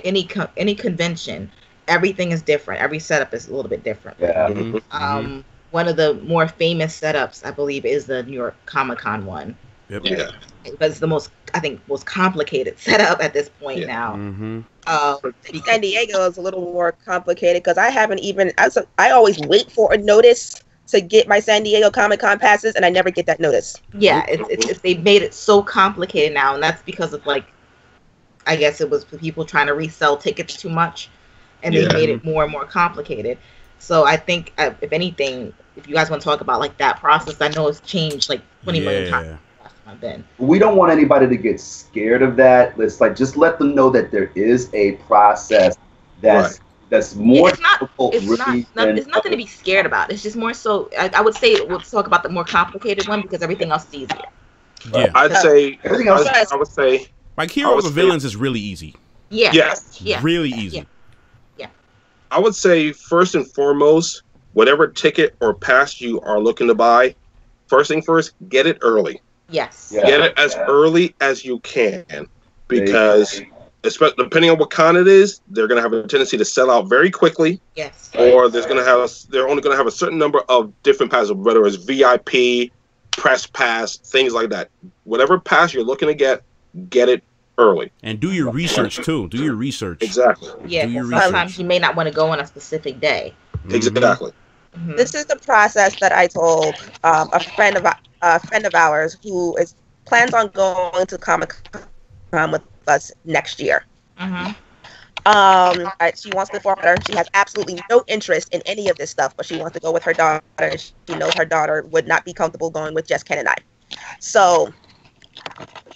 any convention. Everything is different. Every setup is a little bit different. Yeah. Mm-hmm. One of the more famous setups, I believe, is the New York Comic-Con one. Yep. Yeah. But it's the most complicated setup at this point now. Mm-hmm. San Diego is a little more complicated because I haven't even. I always wait for a notice to get my San Diego Comic-Con passes, and I never get that notice. Yeah, it's they made it so complicated now, and that's because of I guess it was people trying to resell tickets too much, and they made it more and more complicated. So I think, if anything, if you guys want to talk about that process, I know it's changed 20 million times. We don't want anybody to get scared of that. Let's just let them know that there is a process that's more difficult. It's nothing to be scared about. It's just more so. I would say we'll talk about the more complicated one because everything else is easier. Yeah, I'd say everything else. I would say Heroes and Villains is really easy. Yeah. Yes. Yeah. Really easy. Yeah. I would say first and foremost, whatever ticket or pass you are looking to buy, first thing first, get it early. Yes. Yeah. Get it as early as you can, because especially depending on what con it is, they're going to have a tendency to sell out very quickly. Yes. Or they're only going to have a certain number of different passes, whether it's VIP, press pass, things like that. Whatever pass you're looking to get it early. And do your research too. Do your research. Exactly. Yeah. Sometimes you may not want to go on a specific day. Exactly. Mm-hmm. This is the process that I told a friend of ours who plans on going to Comic-Con with us next year. Mm-hmm. She wants to go with her. She has absolutely no interest in any of this stuff, but she wants to go with her daughter. She knows her daughter would not be comfortable going with just Ken and I. So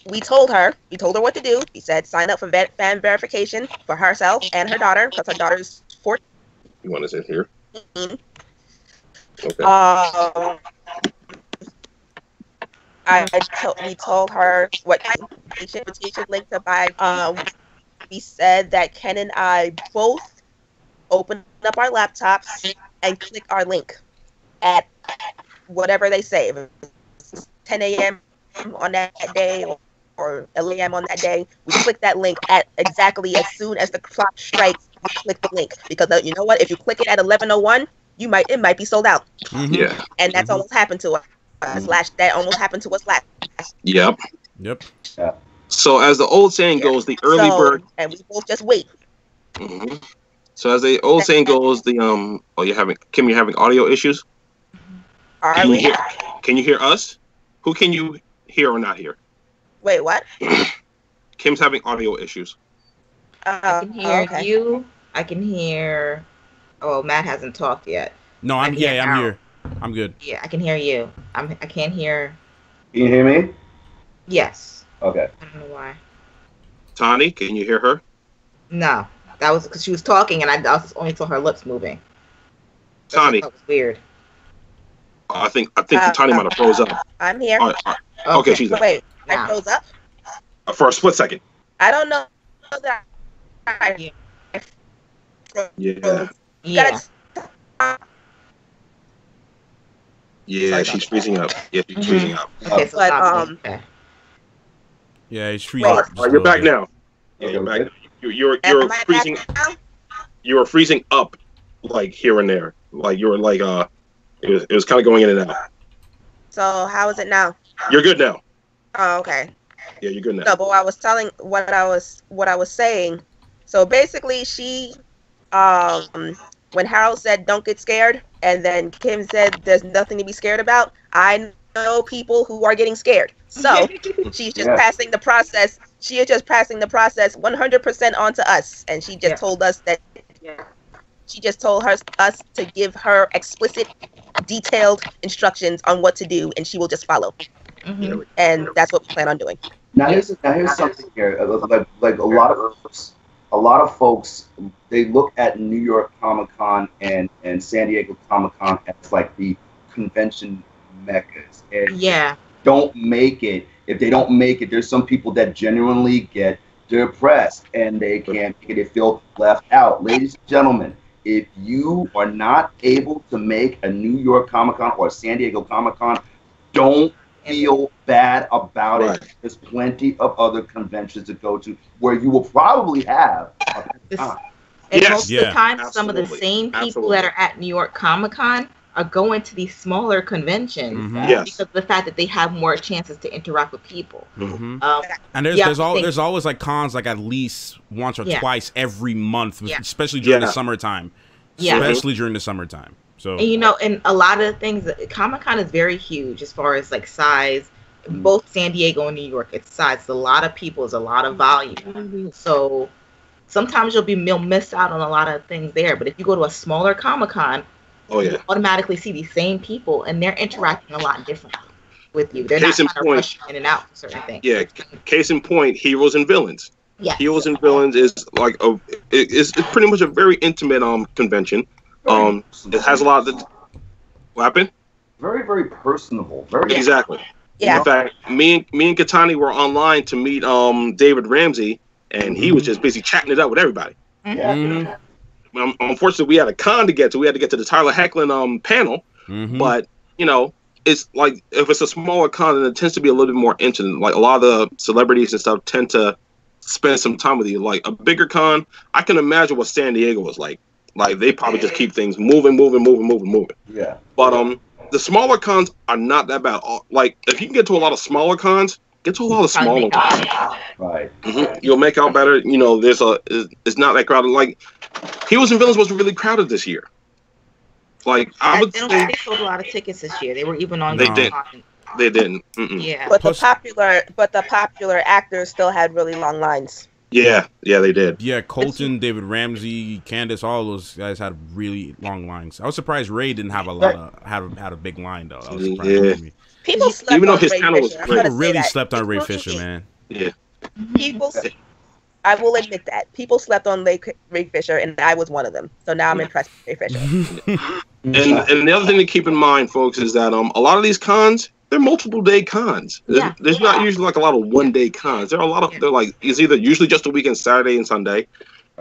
we told her what to do. We said sign up for fan verification for herself and her daughter, because her daughter's 14. You want to sit here? Okay. We told her what invitation link to buy. We said that Ken and I both open up our laptops and click our link at whatever they say. If it's 10 a.m. on that day or 11 a.m. on that day, we click that link at exactly as soon as the clock strikes. We click the link, because you know what? If you click it at 11:01, it might be sold out. Mm-hmm. Yeah. And that's almost happened to us. That almost happened to us last. Yep. Yeah. So as the old saying goes, the early bird. And we both just wait. Mm-hmm. So as the old saying goes, you're having audio issues. Are we? Can you hear us? Who can you hear or not hear? Wait, what? Kim's having audio issues. I can hear you. I can hear. Oh, Matt hasn't talked yet. No, I'm here. I'm good. Yeah, I can hear you. I can't hear. Can you hear me? Yes. Okay. I don't know why. Tani, can you hear her? No, that was because she was talking, and I only saw her lips moving. Tani. That was weird. I think Tani might have froze up. I'm here. All right. Okay, she's there. Wait, I froze up? For a split second. I don't know that. Yeah. Yeah. Yeah, she's freezing up. Yeah, she's freezing up. Okay, so okay. Yeah, he's freezing. All right, you're back now. Yeah, you're back. You're freezing. You were freezing up, here and there. You were it was kind of going in and out. So how is it now? You're good now. Oh, okay. Yeah, you're good now. No, but what I was saying. So basically, she, when Harold said don't get scared, and then Kim said there's nothing to be scared about, I know people who are getting scared. So she's just passing the process. She is just passing the process 100% onto us, and she just told us that. She just told us to give her explicit, detailed instructions on what to do, and she will just follow. Mm-hmm. And that's what we plan on doing. Now here's something here. Like a lot of folks, they look at New York Comic-Con and San Diego Comic-Con as the convention meccas. And if they don't make it, there's some people that genuinely get depressed, and they can't they feel left out. Ladies and gentlemen, if you are not able to make a New York Comic Con or a San Diego Comic Con, don't feel bad about it. There's plenty of other conventions to go to where you will probably have a good time. And most of the time, some of the same people that are at New York Comic Con are going to these smaller conventions because of the fact that they have more chances to interact with people. And there's always like cons like at least once or twice every month, especially during the summertime. Especially during the summertime. So and and a lot of things, Comic Con is very huge as far as like size. Both San Diego and New York, it's size. It's a lot of people, it's a lot of volume. So sometimes you'll miss out on a lot of things there. But if you go to a smaller Comic Con, you automatically see these same people, and they're interacting a lot differently with you. They're not trying to rush in and out for certain things. Yeah, case in point, Heroes and Villains. Yeah, Heroes and Villains is like it's pretty much a very intimate convention. It has a lot of what happened? Very, very personable. Very exactly. Yeah. In fact, me and Katani were online to meet David Ramsey, and he was just busy chatting it up with everybody. Unfortunately, we had a con to get to. We had to get to the Tyler Hoechlin panel, but it's like if it's a smaller con, then it tends to be a little bit more intimate. Like a lot of the celebrities and stuff tend to spend some time with you. Like a bigger con, I can imagine what San Diego was like. Like they probably just keep things moving. Yeah. But the smaller cons are not that bad. Like if you can get to a lot of smaller cons, get to a lot of smaller cons. Right. You'll make out better. It's not that crowded. Like Heroes and Villains was really crowded this year. Like I would say they sold a lot of tickets this year. They were even on. They didn't. Yeah. But the popular actors still had really long lines. Yeah, they did. Yeah, Colton, David Ramsey, Candace, all those guys had really long lines. I was surprised Ray didn't have had a big line though. That was surprising to me. People slept even though on his Ray channel was Fisher. great. People really slept on Ray Fisher, man. Yeah. I will admit that people slept on Ray Fisher, and I was one of them. So now I'm impressed with Ray Fisher. And the other thing to keep in mind, folks, is that a lot of these cons, they're multiple day cons. There's not usually like a lot of 1 day cons. There are a lot of they're like it's either usually just a weekend, Saturday and Sunday.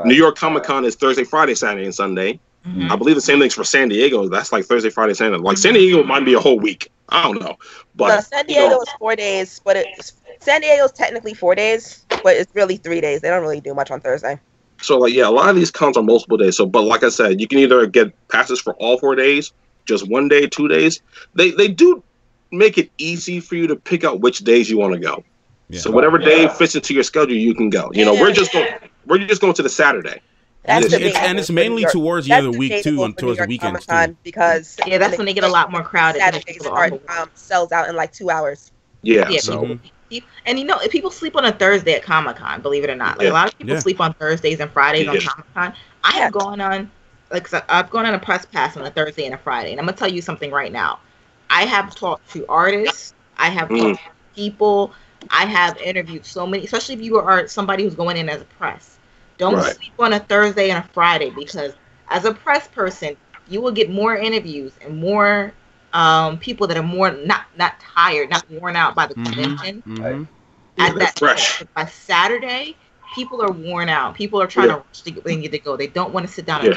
New York Comic Con is Thursday, Friday, Saturday, and Sunday. I believe the same thing's for San Diego. That's like Thursday, Friday, Saturday. Like San Diego might be a whole week. I don't know, but no, San Diego is 4 days, but San Diego's technically 4 days, but it's really 3 days. They don't really do much on Thursday. So a lot of these cons are multiple days. So, but like I said, you can either get passes for all 4 days, just 1 day, 2 days. They do make it easy for you to pick out which days you want to go. Yeah. So whatever day fits into your schedule, you can go. We're just going to the Saturday. It's mainly towards the end of the week too, and towards the weekends too. Because that's when they get a lot more crowded. Saturdays sells out in like 2 hours. Yeah. So. And if people sleep on a Thursday at Comic Con, believe it or not, like a lot of people sleep on Thursdays and Fridays on Comic Con. I have gone on I've gone on a press pass on a Thursday and a Friday, and I'm gonna tell you something right now. I have talked to artists. I have talked to people. I have interviewed so many, especially if you are somebody who's going in as a press. Don't sleep on a Thursday and a Friday, because as a press person, you will get more interviews and more people that are more not tired, not worn out by the convention. At that fresh. By Saturday, people are worn out. People are trying to rush to get to go. They don't want to sit down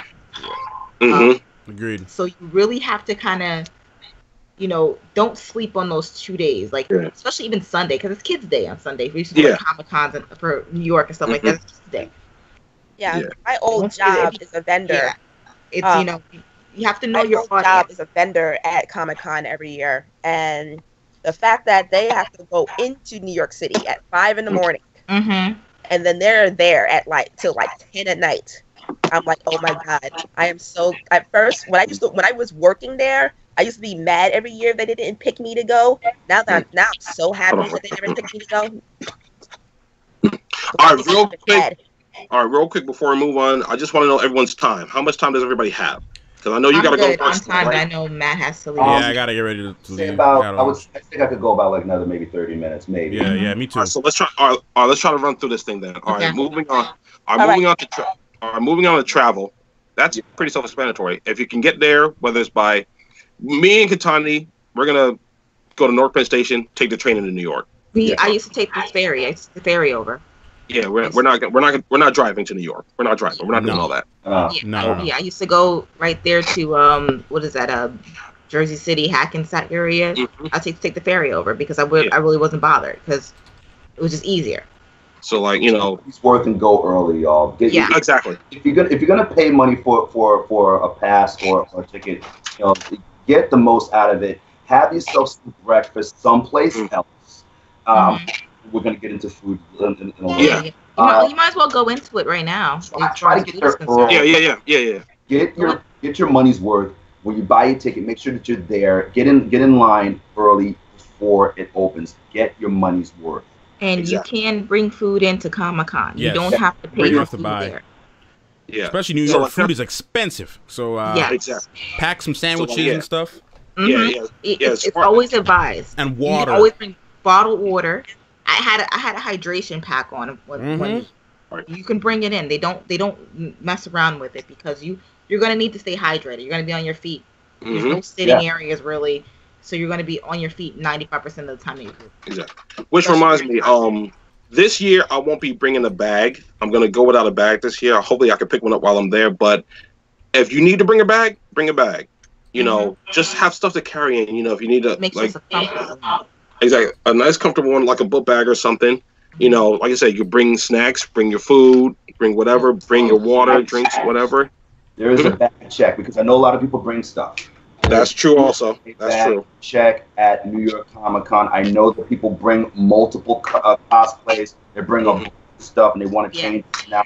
and agreed. So you really have to kind of, don't sleep on those 2 days, especially even Sunday, because it's Kids Day on Sunday. We used to do Comic Cons for New York and stuff like that. It's Kids Day. Yeah, my old job is a vendor. It's you have to know your audience. My old job is a vendor at Comic Con every year, and the fact that they have to go into New York City at 5 in the morning, and then they're there at till 10 at night. I'm like, oh my god! I am so. At first, when I was working there, I used to be mad every year that they didn't pick me to go. Now I'm so happy that they never picked me to go. All right, real quick before we move on, I just want to know everyone's time. How much time does everybody have? Because I know you got to go first. On time, I know Matt has to leave. Yeah, I got to get ready to leave. I think I could go about another maybe 30 minutes, maybe. Yeah, me too. All right, so let's try. Let's try to run through this thing then. All right, moving on. Moving on to travel. That's pretty self-explanatory. If you can get there, whether it's by me and Katani, we're gonna go to North Penn Station, take the train into New York. I used to take this ferry. I used to take the ferry over. Yeah, we're not driving to New York. We're not driving. We're not doing all that. I used to go right there to what is that? Jersey City, Hackensack area. I take the ferry over because I really wasn't bothered because it was just easier. So like it's worth and go early, y'all. Exactly. If you're gonna pay money for a pass or a ticket, get the most out of it. Have yourself some breakfast someplace else. We're gonna get into food in a little bit. You might as well go into it right now. Try to get there early. Yeah. Get your money's worth. When you buy your ticket, make sure that you're there. Get in line early before it opens. Get your money's worth. And you can bring food into Comic-Con. You don't have to pay for food there. Yeah. Especially New York, food is expensive. So pack some sandwiches and stuff. It's always advised. And water. You always bring bottled water. I had a hydration pack on when you can bring it in. They don't mess around with it because you're gonna need to stay hydrated. You're gonna be on your feet. There's no sitting areas really, so you're gonna be on your feet 95% of the time. Exactly. Which reminds me, this year I won't be bringing a bag. I'm gonna go without a bag this year. Hopefully I can pick one up while I'm there. But if you need to bring a bag, bring a bag. Just have stuff to carry in. If you need to exactly a nice comfortable one like a book bag or something. Like I said, you bring snacks, bring your food, bring whatever, bring your water, drinks, whatever. There is a bag check because I know a lot of people bring stuff. That's true also. That's true. Check at New York Comic Con. I know that people bring multiple cosplays. They bring up stuff and they want to change it now.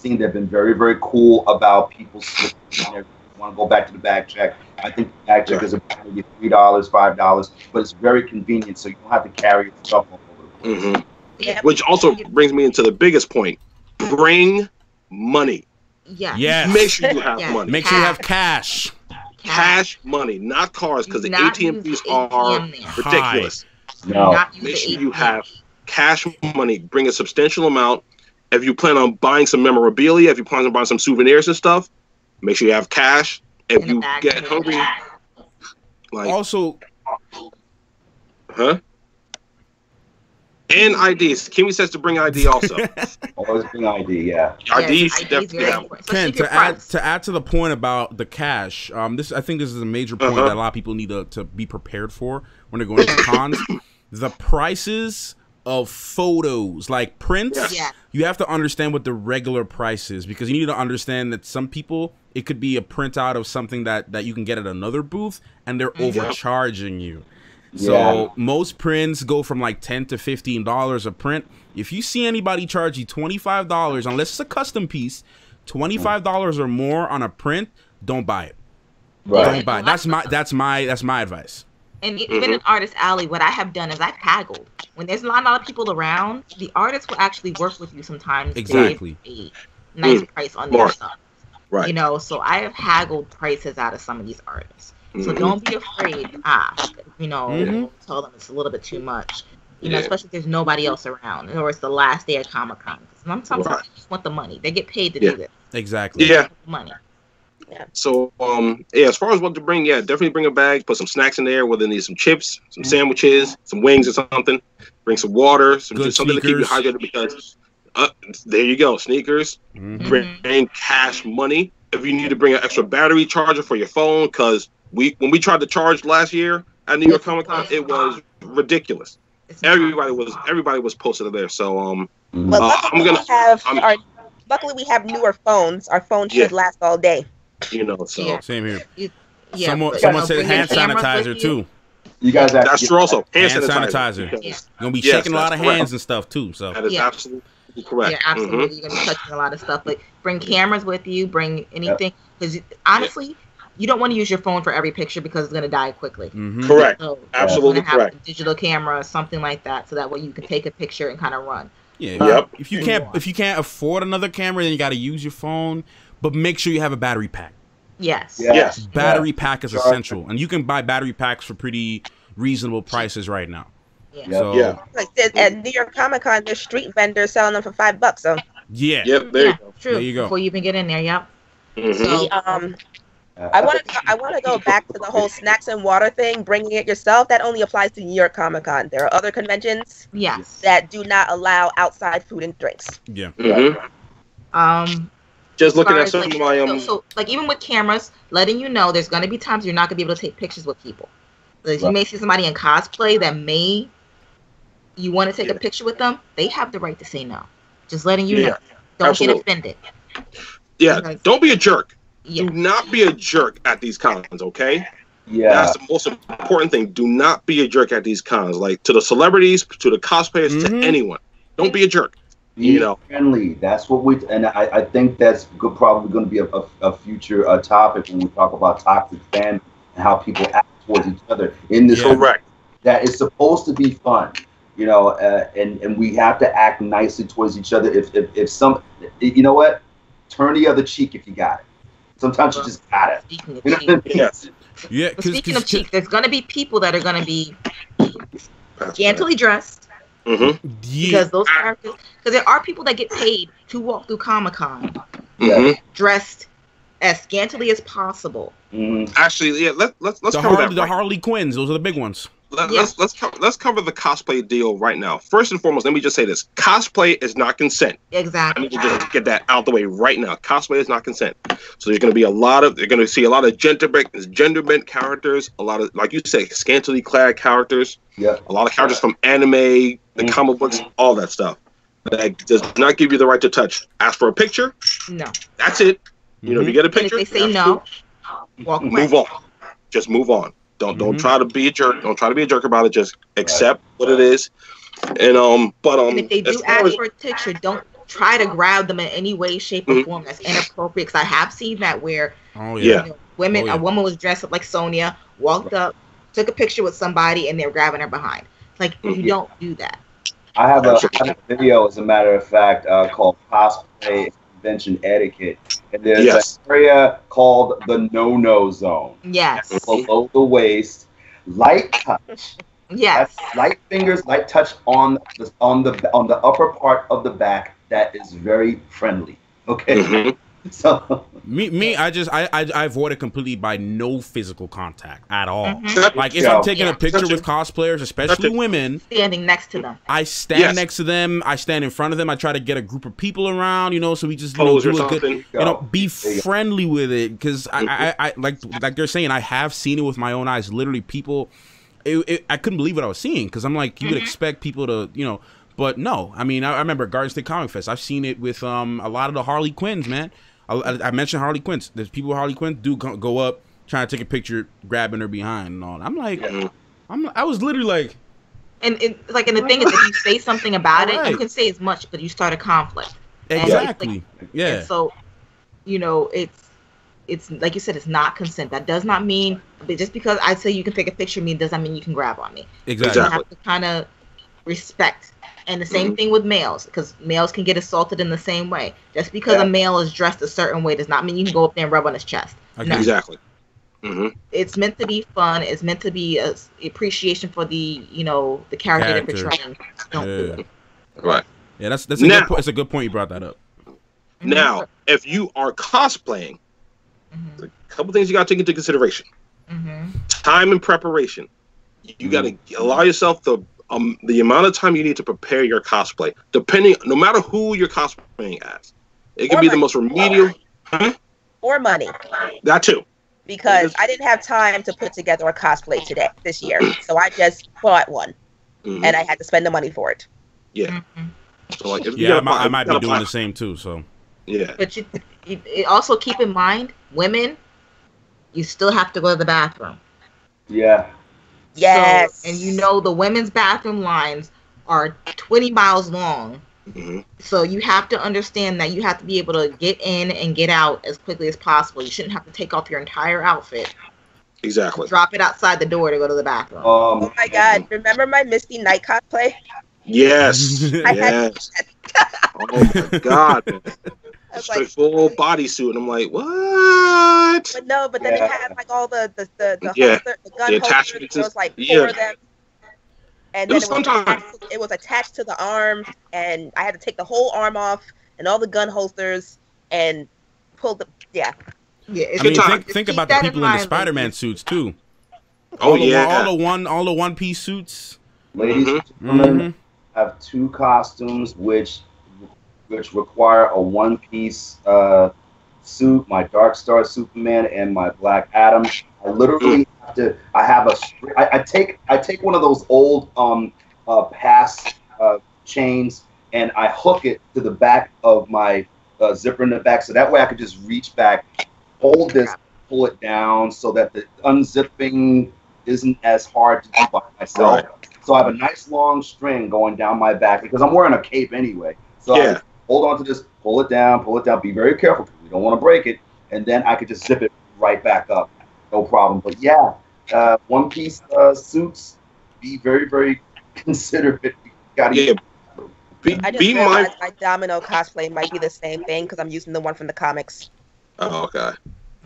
They've been very, very cool about people slipping in there. Want to go back to the bag check. I think the bag check is about maybe $3, $5, but it's very convenient, so you don't have to carry your stuff all over the place. Which also brings me into the biggest point. Bring money. Yes. Make sure you have money. Make sure you have cash. Cash money, not cards, because the ATM fees are ridiculous. No. Make sure you have cash money. Bring a substantial amount. If you plan on buying some memorabilia, if you plan on buying some souvenirs and stuff, make sure you have cash. If you get hungry, also, and IDs. Kimmy says to bring ID also. Always bring ID, yeah. ID you should definitely have. Ken, to add to the point about the cash, I think this is a major point that a lot of people need to be prepared for when they're going to cons. The prices of photos, like prints, you have to understand what the regular price is, because you need to understand that some people, it could be a printout of something that you can get at another booth, and they're overcharging you. So most prints go from like $10 to $15 a print. If you see anybody charge you $25, unless it's a custom piece, $25 or more on a print, don't buy it. Don't buy it. That's my advice. And even in Artist Alley, what I have done is I've haggled. When there's not a lot of people around, the artists will actually work with you sometimes. Exactly. To get a nice price on their stuff. Right. So I have haggled prices out of some of these artists. So don't be afraid to ask. Tell them it's a little bit too much. Especially if there's nobody else around, or it's the last day of Comic-Con. Sometimes they just want the money. They get paid to do this. Exactly. Yeah. Money. Yeah. So, as far as what to bring, definitely bring a bag. Put some snacks in there. Whether it needs some chips, some sandwiches, some wings or something. Bring some water, something to keep you hydrated. Because there you go, sneakers. Bring cash money. If you need to bring an extra battery charger for your phone, because when we tried to charge last year at New York Comic Con, it was ridiculous. Everybody was posted there. So luckily we have newer phones. Our phones should last all day. So same here. Someone said hand sanitizer too. You guys that's true also. Hand sanitizer. You're gonna be shaking a lot of hands and stuff too. So that is absolutely correct. Yeah, absolutely. You're gonna be touching a lot of stuff. But bring cameras with you. Bring anything, because honestly, you don't want to use your phone for every picture because it's gonna die quickly. Correct. So absolutely correct. Have a digital camera, something like that, so that way you can take a picture and kind of run. Yeah. If you can't afford another camera, then you got to use your phone. But make sure you have a battery pack. Yes. Battery pack is essential, and you can buy battery packs for pretty reasonable prices right now. Like at New York Comic Con, there's street vendors selling them for $5. So there you go. True. There you go. Before you even get in there, So I want to go back to the whole snacks and water thing. Bringing it yourself, that only applies to New York Comic Con. There are other conventions Yes. that do not allow outside food and drinks. Yeah. Just looking at as some like, of my so like even with cameras, letting you know there's gonna be times you're not gonna be able to take pictures with people. Like you may see somebody in cosplay that you want to take a picture with them, they have the right to say no. Just letting you know. Don't get offended. Yeah, don't be a jerk. Yeah. Do not be a jerk at these cons, okay? Yeah. That's the most important thing. Do not be a jerk at these cons. Like, to the celebrities, to the cosplayers, to anyone. Don't be a jerk. Be friendly. That's what and I think that's probably going to be a future topic when we talk about toxic fandom and how people act towards each other in this. Correct. That is supposed to be fun, you know, and we have to act nicely towards each other. If some, you know what, turn the other cheek if you got it. Sometimes you just got it. Speaking of You know what I mean? Yes. Yeah. Speaking of cheeks, there's gonna be people that are gonna be scantily dressed. Because those characters, because there are people that get paid to walk through Comic-Con dressed as scantily as possible. Actually, yeah, let's cover the Harley Quinns. Those are the big ones. Let's cover the cosplay deal right now. First and foremost, let me just say this: cosplay is not consent. Exactly. I need to just get that out the way right now. Cosplay is not consent. So there's going to be you're going to see a lot of gender bent characters, a lot of, like you say, scantily clad characters. Yeah. A lot of characters from anime, the comic books, all that stuff. That does not give you the right to touch. Ask for a picture. No. That's it. You know, if you get a picture, and if they say no, walk away. Move on. Just move on. Don't try to be a jerk. Don't try to be a jerk about it. Just accept what it is. And and if they do ask for a picture, don't try to grab them in any way, shape, or form that's inappropriate. Because I have seen that where a woman was dressed up like Sonya, walked up, took a picture with somebody, and they're grabbing her behind. Like you don't do that. I have a video, as a matter of fact, called Cosplay Convention Etiquette. And there's an area called the no-no zone. Yes. Below the waist, light touch. Yes. That's light fingers, light touch on the upper part of the back. That is very friendly. Okay. So I avoid it completely by no physical contact at all. Like if I'm taking a picture with cosplayers, especially women, standing next to them, I stand next to them. I stand in front of them. I try to get a group of people around, so we just do a good, be friendly with it. Because I like they're saying, I have seen it with my own eyes. Literally, people, I couldn't believe what I was seeing because I'm like, you would expect people to, but no. I mean, I remember Garden State Comic Fest. I've seen it with a lot of the Harley Quinns, man. I mentioned Harley Quinns. There's people with Harley Quinn do go up trying to take a picture, grabbing her behind and all. I'm like, I was literally like, and the thing is, if you say something about it, you can say as much, but you start a conflict. Exactly. And so, it's like you said, it's not consent. That does not mean, but just because I say you can take a picture of me doesn't mean you can grab on me. Exactly. You have to kind of respect. And the same thing with males, because males can get assaulted in the same way. Just because a male is dressed a certain way does not mean you can go up there and rub on his chest. Okay. No. Exactly. It's meant to be fun. It's meant to be a appreciation for the the character they're portraying. Don't do it. Right. Yeah, that's a good point. You brought that up. Now, if you are cosplaying, a couple things you got to take into consideration. Time and preparation. You got to allow yourself the amount of time you need to prepare your cosplay, no matter who you're cosplaying as. It could be the most remedial. Or money. That too. Because I didn't have time to put together a cosplay this year. So I just bought one. And I had to spend the money for it. Yeah. So like, I might be doing the same too, so. Yeah. But you also keep in mind, women, you still have to go to the bathroom. Yeah. Yes. So, and the women's bathroom lines are 20 miles long. So you have to understand that you have to be able to get in and get out as quickly as possible. You shouldn't have to take off your entire outfit. Exactly. Drop it outside the door to go to the bathroom. Oh my God. Remember my Misty Knight cosplay? Yes. Yes. Oh my God. Straight full bodysuit, and I'm like, what? But then it had like all the gun attachments. There was like 4 of them, and then it was attached to the arm, and I had to take the whole arm off and all the gun holsters and pull the Yeah, I mean, time. think about the people in the Spider-Man suits too. Oh all the one-piece suits. Ladies and gentlemen, I have 2 costumes which require a one-piece suit, my Dark Star Superman and my Black Adam. I literally have to. I take one of those old pass chains and I hook it to the back of my zipper in the back, so that way I could just reach back, hold this, pull it down, so that the unzipping isn't as hard to do by myself. Right. So I have a nice long string going down my back because I'm wearing a cape anyway. So I hold on to this, pull it down, be very careful because we don't want to break it, and then I could just zip it right back up, no problem. But yeah, one-piece suits, be very, very considerate. I just realized my Domino cosplay might be the same thing because I'm using the one from the comics. Oh, okay.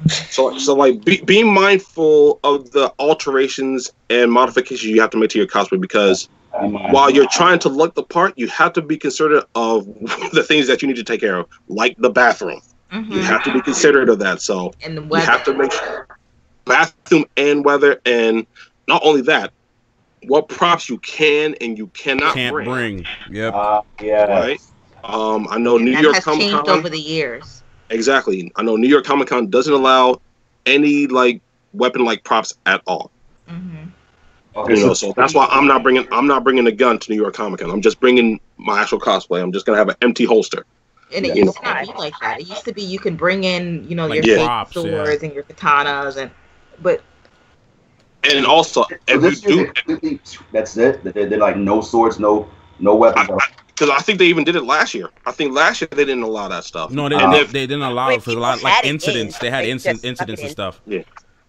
So like, be mindful of the alterations and modifications you have to make to your cosplay, because while you're trying to look the part, you have to be considerate of the things that you need to take care of, like the bathroom. You have to be considerate of that. So you have to make sure bathroom and weather, and not only that, what props you can and you cannot bring. Yep. Right. I know New York has Comic changed Con over the years. Exactly. I know New York Comic Con doesn't allow any like weapon like props at all. Okay, so that's why I'm not bringing a gun to New York Comic Con. I'm just bringing my actual cosplay. I'm just gonna have an empty holster. And it used to not be like that. It used to be you can bring in, like your fake swords and your katanas, and also if you do, that's it. They're like no swords, no weapons. Because I think they even did it last year. I think last year they didn't allow that stuff. No, they didn't allow it for a lot like incidents. They had incidents and stuff. Yeah.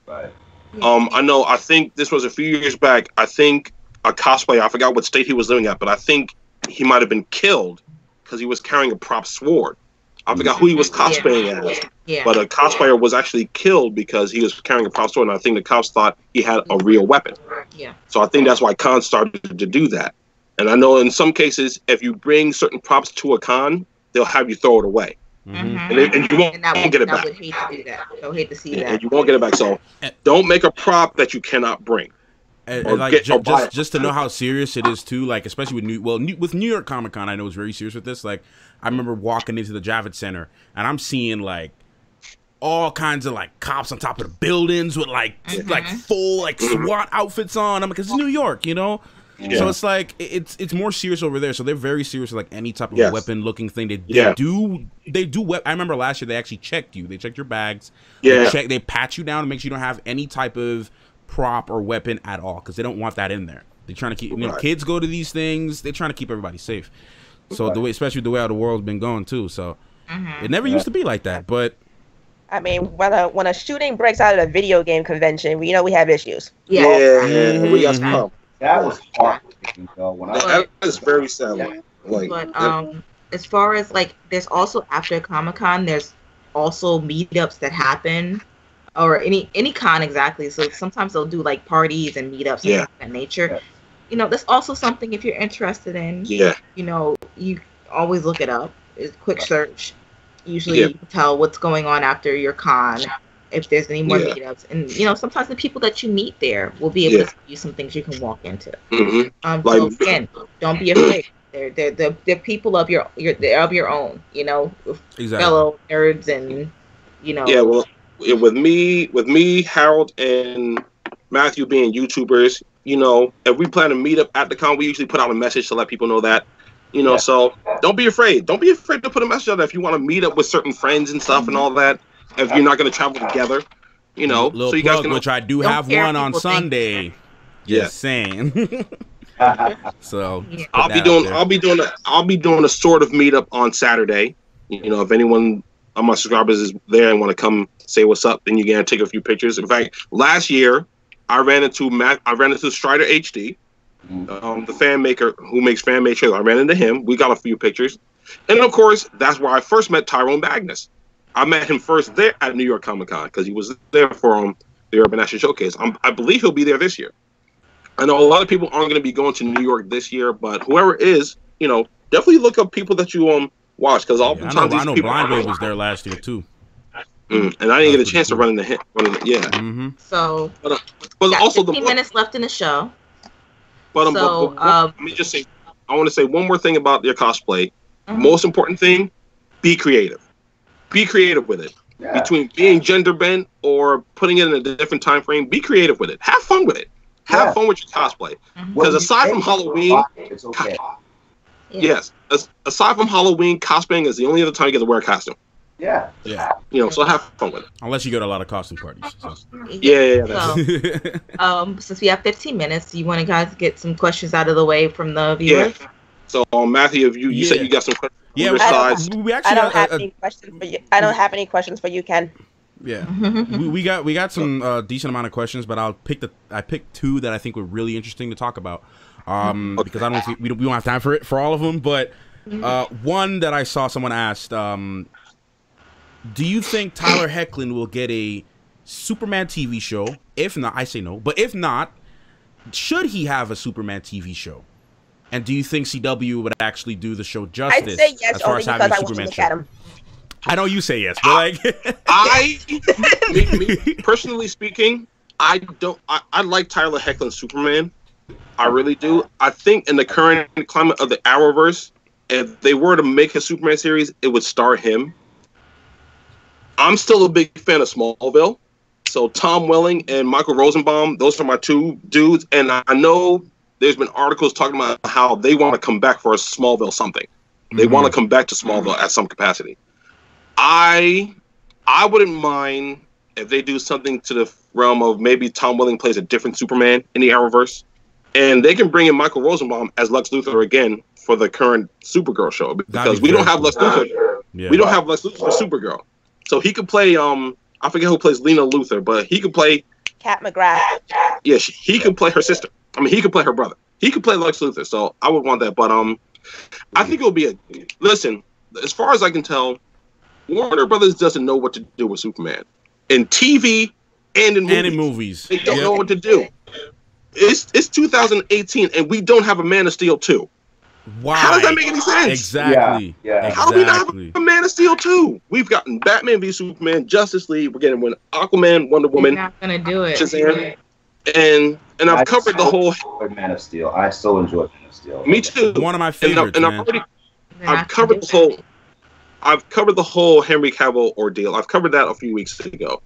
Right. I know. I think this was a few years back. I think a cosplayer, I forgot what state he was living at, but I think he might have been killed because he was carrying a prop sword. I forgot who he was cosplaying as. Yeah. But a cosplayer was actually killed because he was carrying a prop sword, and I think the cops thought he had a real weapon. Yeah. So I think that's why cons started to do that. And I know in some cases, if you bring certain props to a con, they'll have you throw it away. And you won't get it back. I would hate to do that. I would hate to see that. And you won't get it back. So don't make a prop that you cannot bring. And just to know how serious it is too, like especially with New York Comic Con, I know it's very serious with this. Like I remember walking into the Javits Center and I'm seeing like all kinds of like cops on top of the buildings with like full like SWAT outfits on. I'm like, it's New York, Yeah. So it's like it's more serious over there. So they're very serious with like any type of weapon looking thing. They do. I remember last year they actually checked you. They checked your bags. They pat you down to make sure you don't have any type of prop or weapon at all because they don't want that in there. They're trying to keep kids go to these things. They're trying to keep everybody safe. So especially the way how the world's been going too. So it never used to be like that. But I mean, when a shooting breaks out at a video game convention, we have issues. We got some. That was heartbreaking, though. That is very sad. But as far as like, there's also after Comic-Con, there's also meetups that happen, or any con exactly. So sometimes they'll do like parties and meetups and of that nature. That's also something if you're interested in. You always look it up. It's a quick search. Usually you can tell what's going on after your con. If there's any more meetups, and sometimes the people that you meet there will be able to give you some things you can walk into. So again, don't be afraid. They're people of your own. Fellow nerds and Yeah, well, with me, Harold and Matthew being YouTubers, if we plan to meet up at the con, we usually put out a message to let people know that. So don't be afraid. Don't be afraid to put a message out there if you want to meet up with certain friends and stuff and all that. If you're not going to travel together, Little so you plug, guys can. Which I do have one on Sunday. Just saying. So I'll be doing a sort of meetup on Saturday. If anyone of my subscribers is there and want to come say what's up, then you can take a few pictures. In fact, last year I ran into Strider HD, the fan maker who makes fan made trailers. I ran into him. We got a few pictures, and of course that's where I first met Tyrone Magnus. I met him first there at New York Comic Con because he was there for the Urban Action Showcase. I believe he'll be there this year. I know a lot of people aren't going to be going to New York this year, but whoever is, definitely look up people that you watch because oftentimes I know Blind Wave was there last year too. And I didn't get a chance to run in the yeah. So, but also 15 minutes left in the show. But let me just say, I want to say one more thing about your cosplay. Most important thing, be creative. Be creative with it. Yeah. Between being gender bent or putting it in a different time frame, be creative with it. Have fun with it. Have fun with your cosplay. Because aside from Halloween, it's okay. Yes, aside from Halloween, cosplaying is the only other time you get to wear a costume. Yeah. So have fun with it. Unless you go to a lot of costume parties. So. Since we have 15 minutes, do you want to guys get some questions out of the way from the viewers? Yeah. So, Matthew, if you said you got some questions. Yeah, I don't have any questions for you. I don't have any questions for you, Ken. Yeah, we got some decent amount of questions, but I picked two that I think were really interesting to talk about. Because I don't think we don't have time for all of them, but one that I saw someone asked, do you think Tyler Hoechlin will get a Superman TV show? If not, I say no. But if not, should he have a Superman TV show? And do you think CW would actually do the show justice? I'd say yes, as far only as having because a I want to Superman look show? at him. I know you say yes, but like, me personally speaking, I like Tyler Hoechlin's Superman. I really do. I think in the current climate of the Arrowverse, if they were to make a Superman series, it would star him. I'm still a big fan of Smallville. So Tom Welling and Michael Rosenbaum, those are my two dudes. And I know there's been articles talking about how they want to come back for a Smallville something. They want to come back to Smallville at some capacity. I wouldn't mind if they do something to the realm of maybe Tom Welling plays a different Superman in the Arrowverse. And they can bring in Michael Rosenbaum as Lex Luthor again for the current Supergirl show. Because we don't have Lex Luthor. We don't have Lex Luthor for Supergirl. So he could play, I forget who plays Lena Luthor, but he could play... Kat McGrath. Yeah, he could play her sister. I mean, he could play her brother. He could play Lex Luthor, so I would want that. But I think it'll be a... Listen, as far as I can tell, Warner Brothers doesn't know what to do with Superman. In TV and in movies. They don't know what to do. It's 2018, and we don't have a Man of Steel 2. Why? How does that make any sense? Exactly. How do we not have a Man of Steel 2? We've gotten Batman v Superman, Justice League. We're getting Aquaman, Wonder Woman. They're not gonna do it. Shazam. And I've covered the whole Man of Steel. I so enjoy Man of Steel. Me too. One of my favorites. And I've covered the whole Henry Cavill ordeal. I've covered that a few weeks ago.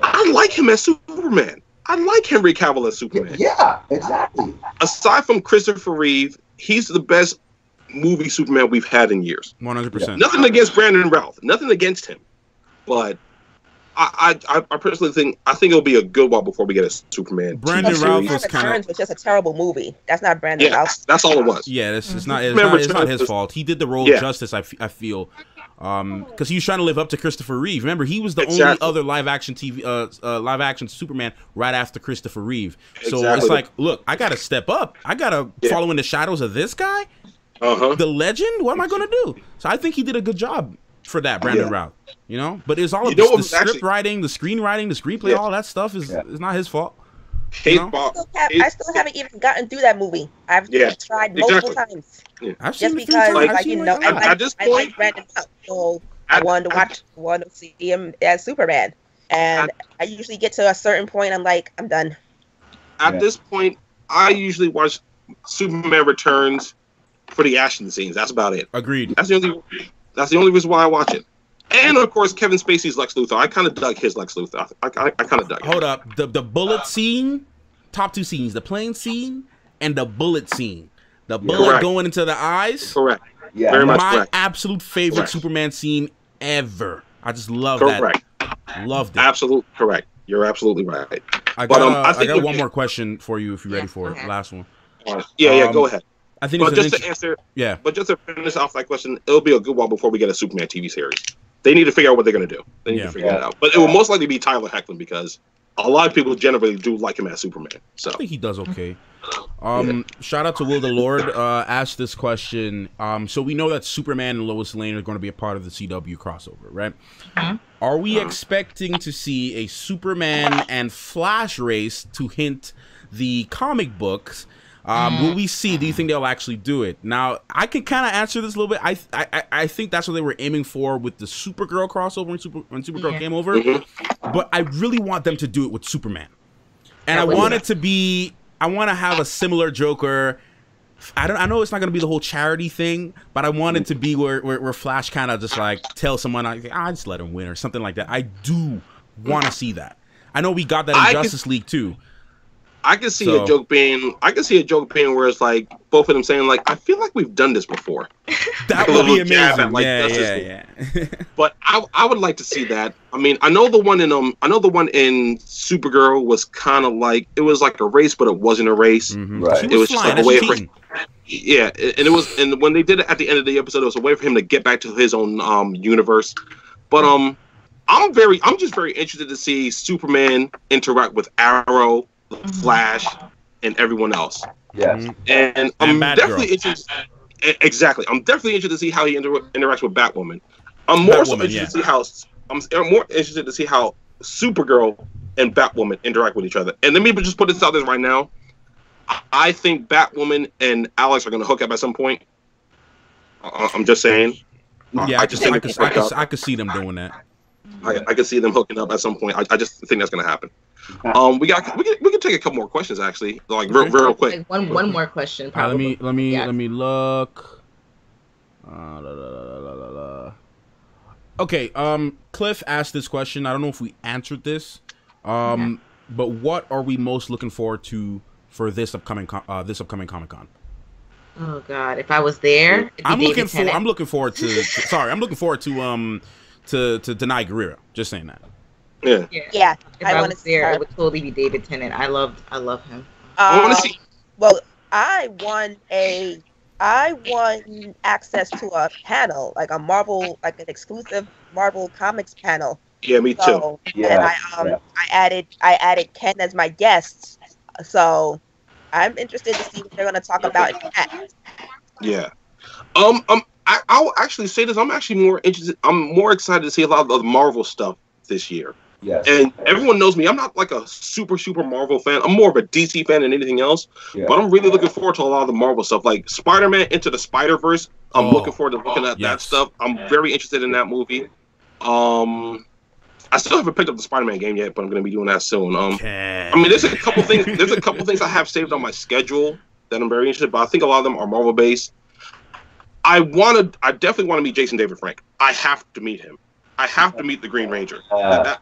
I like him as Superman. I like Henry Cavill as Superman. Yeah, exactly. Aside from Christopher Reeve, he's the best movie Superman we've had in years. 100%. Nothing against Brandon Routh. Nothing against him. But I personally think it'll be a good while before we get a Superman. Brandon Routh was kind of... was just a terrible movie. That's not Brandon Routh. That's all it was. Yeah, it's not his fault. He did the role justice, I feel. Because he was trying to live up to Christopher Reeve. Remember, he was the only other live action Superman right after Christopher Reeve. So it's like, look, I gotta step up. I gotta follow in the shadows of this guy, the legend. What am I gonna do? So I think he did a good job for that, Brandon Routh. You know, but it's all about the script writing, the screenwriting, the screenplay. All that stuff is not his fault. I still haven't even gotten through that movie. I've tried multiple times. I've seen just because, I like Brandon Routh, so I wanted to see him as Superman. And I usually get to a certain point, I'm like, I'm done. At this point, I usually watch Superman Returns for the action scenes. That's about it. Agreed. That's the only reason why I watch it. And of course, Kevin Spacey's Lex Luthor. I kind of dug his Lex Luthor. I kind of dug it. Hold up, the bullet scene, top two scenes: the plane scene and the bullet scene. The bullet going into the eyes. Correct. Yeah, very much my correct. Absolute favorite Superman scene ever. I just love that. Loved it. Absolutely correct. You're absolutely right. I got one more question for you if you're ready for it. Last one. Go ahead. I think but just to finish off that question, it'll be a good while before we get a Superman TV series. They need to figure out what they're going to do. They need to figure it out. But it will most likely be Tyler Hoechlin because a lot of people generally do like him as Superman. So I think he does okay. Shout out to Will the Lord. Asked this question. So we know that Superman and Lois Lane are going to be a part of the CW crossover, right? Are we expecting to see a Superman and Flash race to hint the comic books? Will we see? Do you think they'll actually do it? Now, I can kind of answer this a little bit. I think that's what they were aiming for with the Supergirl crossover when Supergirl came over. But I really want them to do it with Superman. And I want it to be, I want to have a similar Joker. I know it's not going to be the whole charity thing, but I want it to be where Flash kind of just like tells someone, I just let him win or something like that. I do want to see that. I know we got that in Justice League too. I can see a joke being where it's like both of them saying like, I feel like we've done this before. That would be amazing. Yeah. But I would like to see that. I mean, I know the one in Supergirl was kind of like, it was like a race, but it wasn't a race. Right. It was just like a way for, and when they did it at the end of the episode, it was a way for him to get back to his own universe. But I'm just very interested to see Superman interact with Arrow, Flash, and everyone else. Yes. And I'm definitely interested. Exactly. I'm definitely interested to see how he interacts with Batwoman. I'm more interested to see how Supergirl and Batwoman interact with each other. And let me just put this out there right now. I think Batwoman and Alex are going to hook up at some point. I'm just saying. Yeah, I could see them doing that. I could see them hooking up at some point. I just think that's going to happen. We can take a couple more questions actually, like real quick. Like one more question. Probably. Let me look. Okay. Cliff asked this question. I don't know if we answered this. But what are we most looking forward to for this upcoming Comic-Con? Oh God! If I was there, I'm looking forward to Denai Guerrero. Just saying that. Yeah. If I was there, it would totally be David Tennant. I love him. I want to see. Well, I won access to a panel, like an exclusive Marvel Comics panel. Yeah, me too. And I added Ken as my guest. So I'm interested to see what they're going to talk about in that. Yeah. I'll actually say this. I'm more excited to see a lot of the Marvel stuff this year. Yes. And everyone knows me. I'm not like a super Marvel fan. I'm more of a DC fan than anything else. Yeah. But I'm really looking forward to a lot of the Marvel stuff, like Spider-Man Into the Spider-Verse. I'm looking forward to looking at that stuff. I'm very interested in that movie. I still haven't picked up the Spider-Man game yet, but I'm going to be doing that soon. I mean, there's a couple things I have saved on my schedule that I'm very interested in, but I think a lot of them are Marvel based. I definitely want to meet Jason David Frank. I have to meet him. I have to meet the Green Ranger. That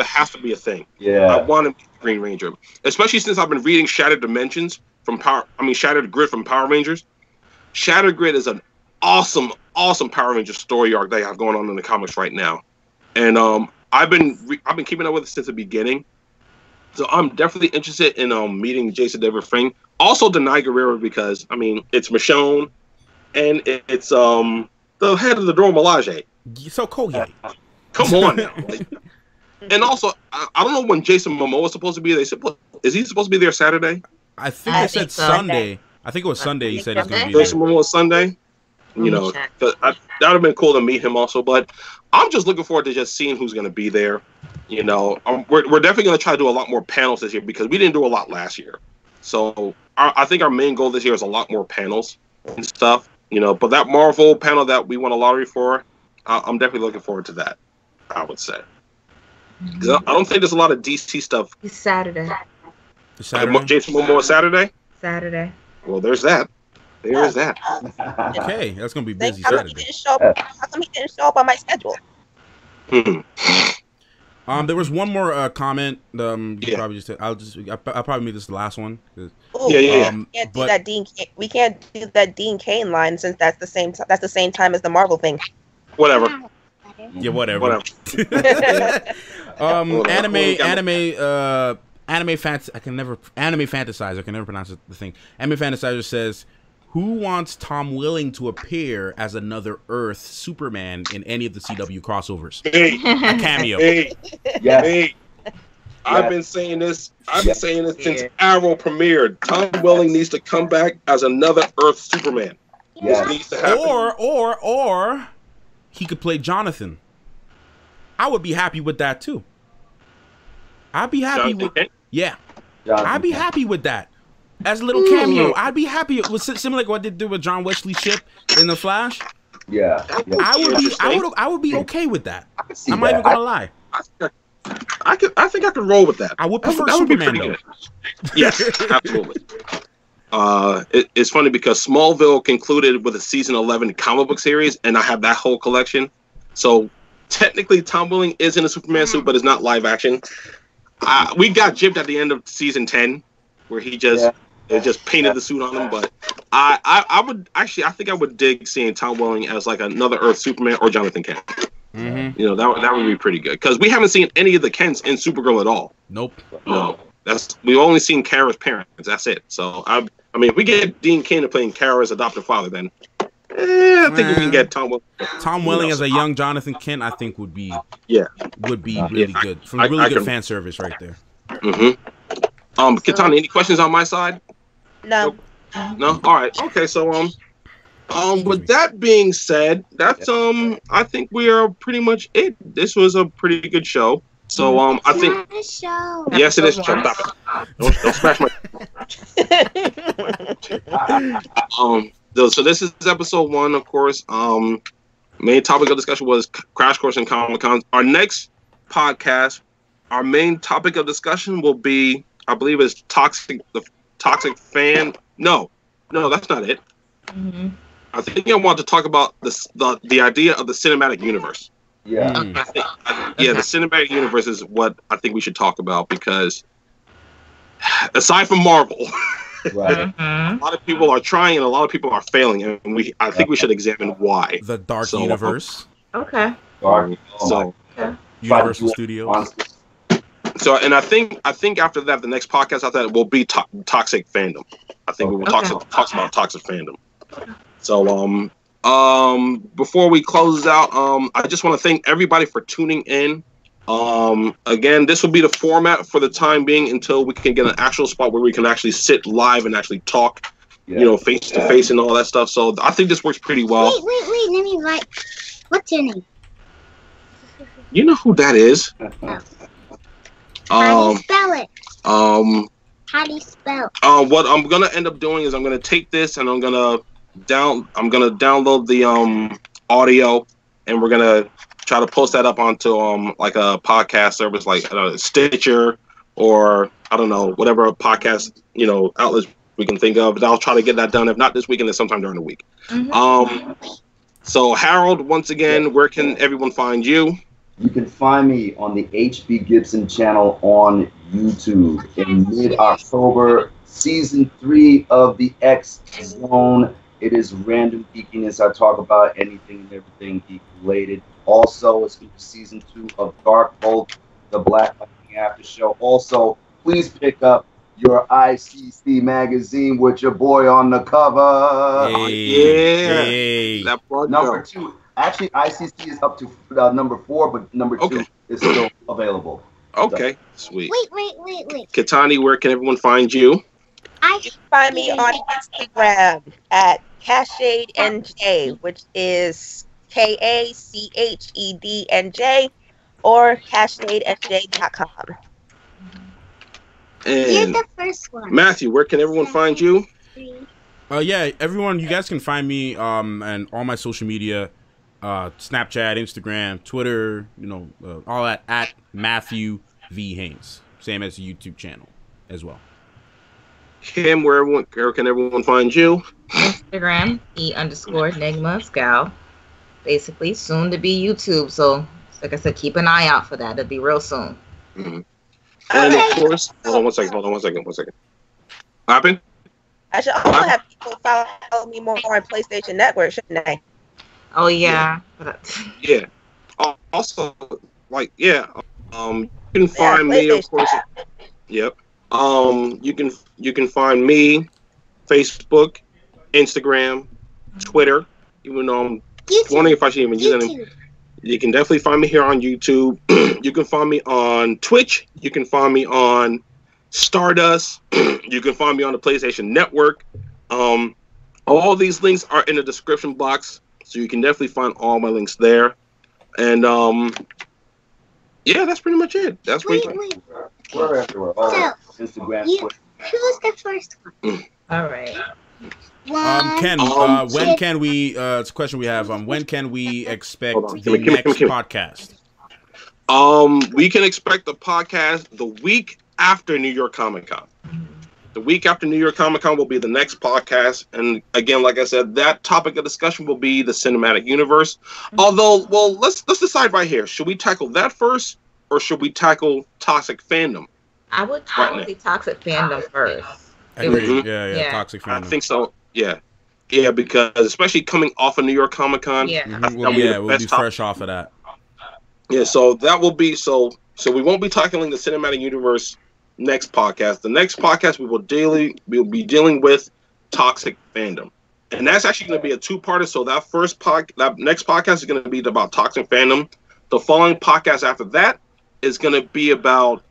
has to be a thing. Yeah. I want to meet the Green Ranger, especially since I've been reading Shattered Grid from Power Rangers. Shattered Grid is an awesome Power Ranger story arc they have going on in the comics right now, and I've been keeping up with it since the beginning. So I'm definitely interested in meeting Jason David Frank. Also, Denai Guerrero, because I mean it's Michonne, and it's the head of the Dora Milaje. So cool, yeah. Come on now. And also, I don't know when Jason Momoa is supposed to be there. Is he supposed to be there Saturday? I think they said Sunday. I think it was Sunday. He said he's going to be Jason Momoa Sunday. You know, that would have been cool to meet him also. But I'm just looking forward to just seeing who's going to be there. You know, we're definitely going to try to do a lot more panels this year because we didn't do a lot last year. So I think our main goal this year is a lot more panels and stuff. You know, but that Marvel panel that we won a lottery for, I'm definitely looking forward to that, I would say. I don't think there's a lot of DC stuff. It's Saturday. Jason Momoa Saturday? Saturday. Well, there's that. There is that. Okay, that's going to be busy How come he didn't show up on my schedule? There was one more comment. I'll probably make this the last one. We can't do that Dean Cain line since that's the same time as the Marvel thing. Whatever. Yeah, whatever. Anime fantasizer. I can never pronounce the thing. Anime fantasizer says, who wants Tom Welling to appear as another Earth Superman in any of the CW crossovers? Hey. A cameo. Hey. Yes. Hey. I've been saying this since Arrow premiered. Tom Welling needs to come back as another Earth Superman. Yes. This needs to happen. Or he could play Jonathan. I would be happy with that too. I'd be happy with Jonathan. I'd be happy with that. as a little cameo. I'd be happy. It was similar like what they did with John Wesley Shipp in The Flash. Yeah. I would be okay with that. I'm not even gonna lie. I think I could roll with that. I would prefer that would be Superman pretty though. good. Yes, absolutely. It's funny because Smallville concluded with a season 11 comic book series, and I have that whole collection. So technically, Tom Welling is in a Superman suit, but it's not live action. We got gypped at the end of season 10, where he just painted the suit on him. But I would actually, I think I would dig seeing Tom Welling as like another Earth Superman or Jonathan Kent. Mm-hmm. You know, that would be pretty good because we haven't seen any of the Kents in Supergirl at all. Nope. No, we've only seen Kara's parents. That's it. So I mean, if we get Dean Cain playing Kara's adopted father, then I think we can get Tom Welling. Tom Welling as a young Jonathan Kent, I think would be really good. From really good fan service right there. Mm-hmm. Katani, any questions on my side? No. No. All right. Okay. So with that being said, that's I think we are pretty much it. This was a pretty good show. So I think yes, it is. Stop it. Don't smash my. So this is episode 1, of course. Main topic of discussion was Crash Course and Comic-Con. Our next podcast, our main topic of discussion will be, I believe, is the toxic fan. No, that's not it. Mm-hmm. I think I want to talk about the idea of the cinematic universe. Yeah. The cinematic universe is what I think we should talk about because aside from Marvel, Right. a lot of people are trying and a lot of people are failing, and I think we should examine why. The Dark Universe. Okay. Universal Studios. So, and I think after that, the next podcast after that will be toxic fandom. I think we will talk about toxic fandom. So, before we close out, I just want to thank everybody for tuning in. Again, this will be the format for the time being until we can get an actual spot where we can actually sit live and actually talk, face to face and all that stuff. So I think this works pretty well. Wait, let me write. What's your name? You know who that is? How do you spell it? How do you spell? What I'm gonna end up doing is I'm gonna take this and I'm gonna download the audio, and we're gonna try to post that up onto like a podcast service like Stitcher or I don't know, whatever podcast outlets we can think of. But I'll try to get that done. If not this weekend, then sometime during the week. Mm-hmm. So Harold, once again, where can everyone find you? You can find me on the HB Gibson channel on YouTube in mid-October, season 3 of the X Zone. It is random geekiness. I talk about anything and everything geek related. Also, it's season 2 of Dark Bolt, the Black Lightning After Show. Also, please pick up your ICC magazine with your boy on the cover. Hey. That number 2. Actually, ICC is up to number 4, but number 2 is still available. Okay, sweet. Wait. Katani, where can everyone find you? You can find me on Instagram at CashAidNJ, which is KACHEDNJ, or CashAidNJ.com. And You're the first one. Matthew, where can everyone find you? Yeah, everyone, you guys can find me and all my social media, Snapchat, Instagram, Twitter, all that at Matthew V Haynes, same as the YouTube channel as well. Kim, where can everyone find you? Instagram, E_Nigma Scout. Basically, soon to be YouTube. So, like I said, keep an eye out for that. It'll be real soon. Mm-hmm. And of course, hold on one second. What happened? I should also have people follow me more on PlayStation Network, shouldn't I? Oh yeah. Yeah. Also, you can find me, of course. Yep. You can find me, Facebook, Instagram, Twitter. Even though I'm wondering if I should even use any. You can definitely find me here on YouTube. You can find me on Twitch. You can find me on Stardust. You can find me on the PlayStation Network. All these links are in the description box, so you can definitely find all my links there. And yeah, that's pretty much it. That's Wait. We're everywhere. All Instagram, Twitter, Who's the first one? All right. Ken, when can we? It's a question we have. When can we expect the next podcast? We can expect the podcast the week after New York Comic Con. The week after New York Comic Con will be the next podcast, and again, like I said, that topic of discussion will be the cinematic universe. Although, well, let's decide right here: should we tackle that first, or should we tackle toxic fandom? I would probably toxic fandom first. Agreed. Yeah, toxic fandom. I think so. Yeah, because especially coming off of New York Comic Con, we'll be fresh off of that. Yeah, so that will be so we won't be tackling the cinematic universe next podcast. The next podcast we'll be dealing with toxic fandom, and that's actually going to be a two-parter. So that next podcast is going to be about toxic fandom. The following podcast after that is going to be about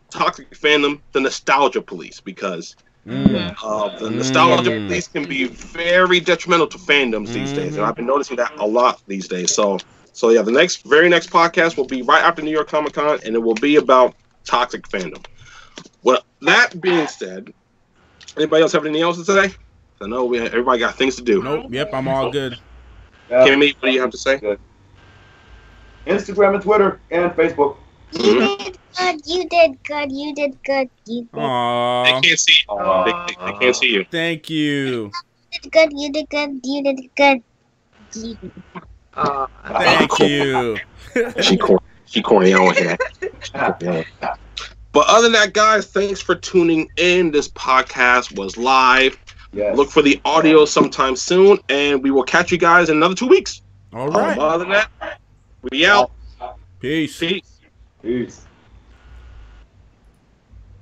toxic fandom, the nostalgia police, because the nostalgia police can be very detrimental to fandoms these days, and I've been noticing that a lot these days. So yeah, the very next podcast will be right after New York Comic Con, and it will be about toxic fandom. Well, that being said, anybody else have anything else to say? I know everybody got things to do. Nope. Yep, I'm all good. Kimmy, what do you have to say? Good. Instagram and Twitter and Facebook. You did good. You did good. You did good. You did. Aww. They can't see you. They can't see you. Thank you. You did good. You did good. You did good. You did good. Thank you. She corny. I don't hear that. But other than that, guys, thanks for tuning in. This podcast was live. Yes. Look for the audio sometime soon, and we will catch you guys in another 2 weeks. All right. Other than that, we out. Peace. Peace.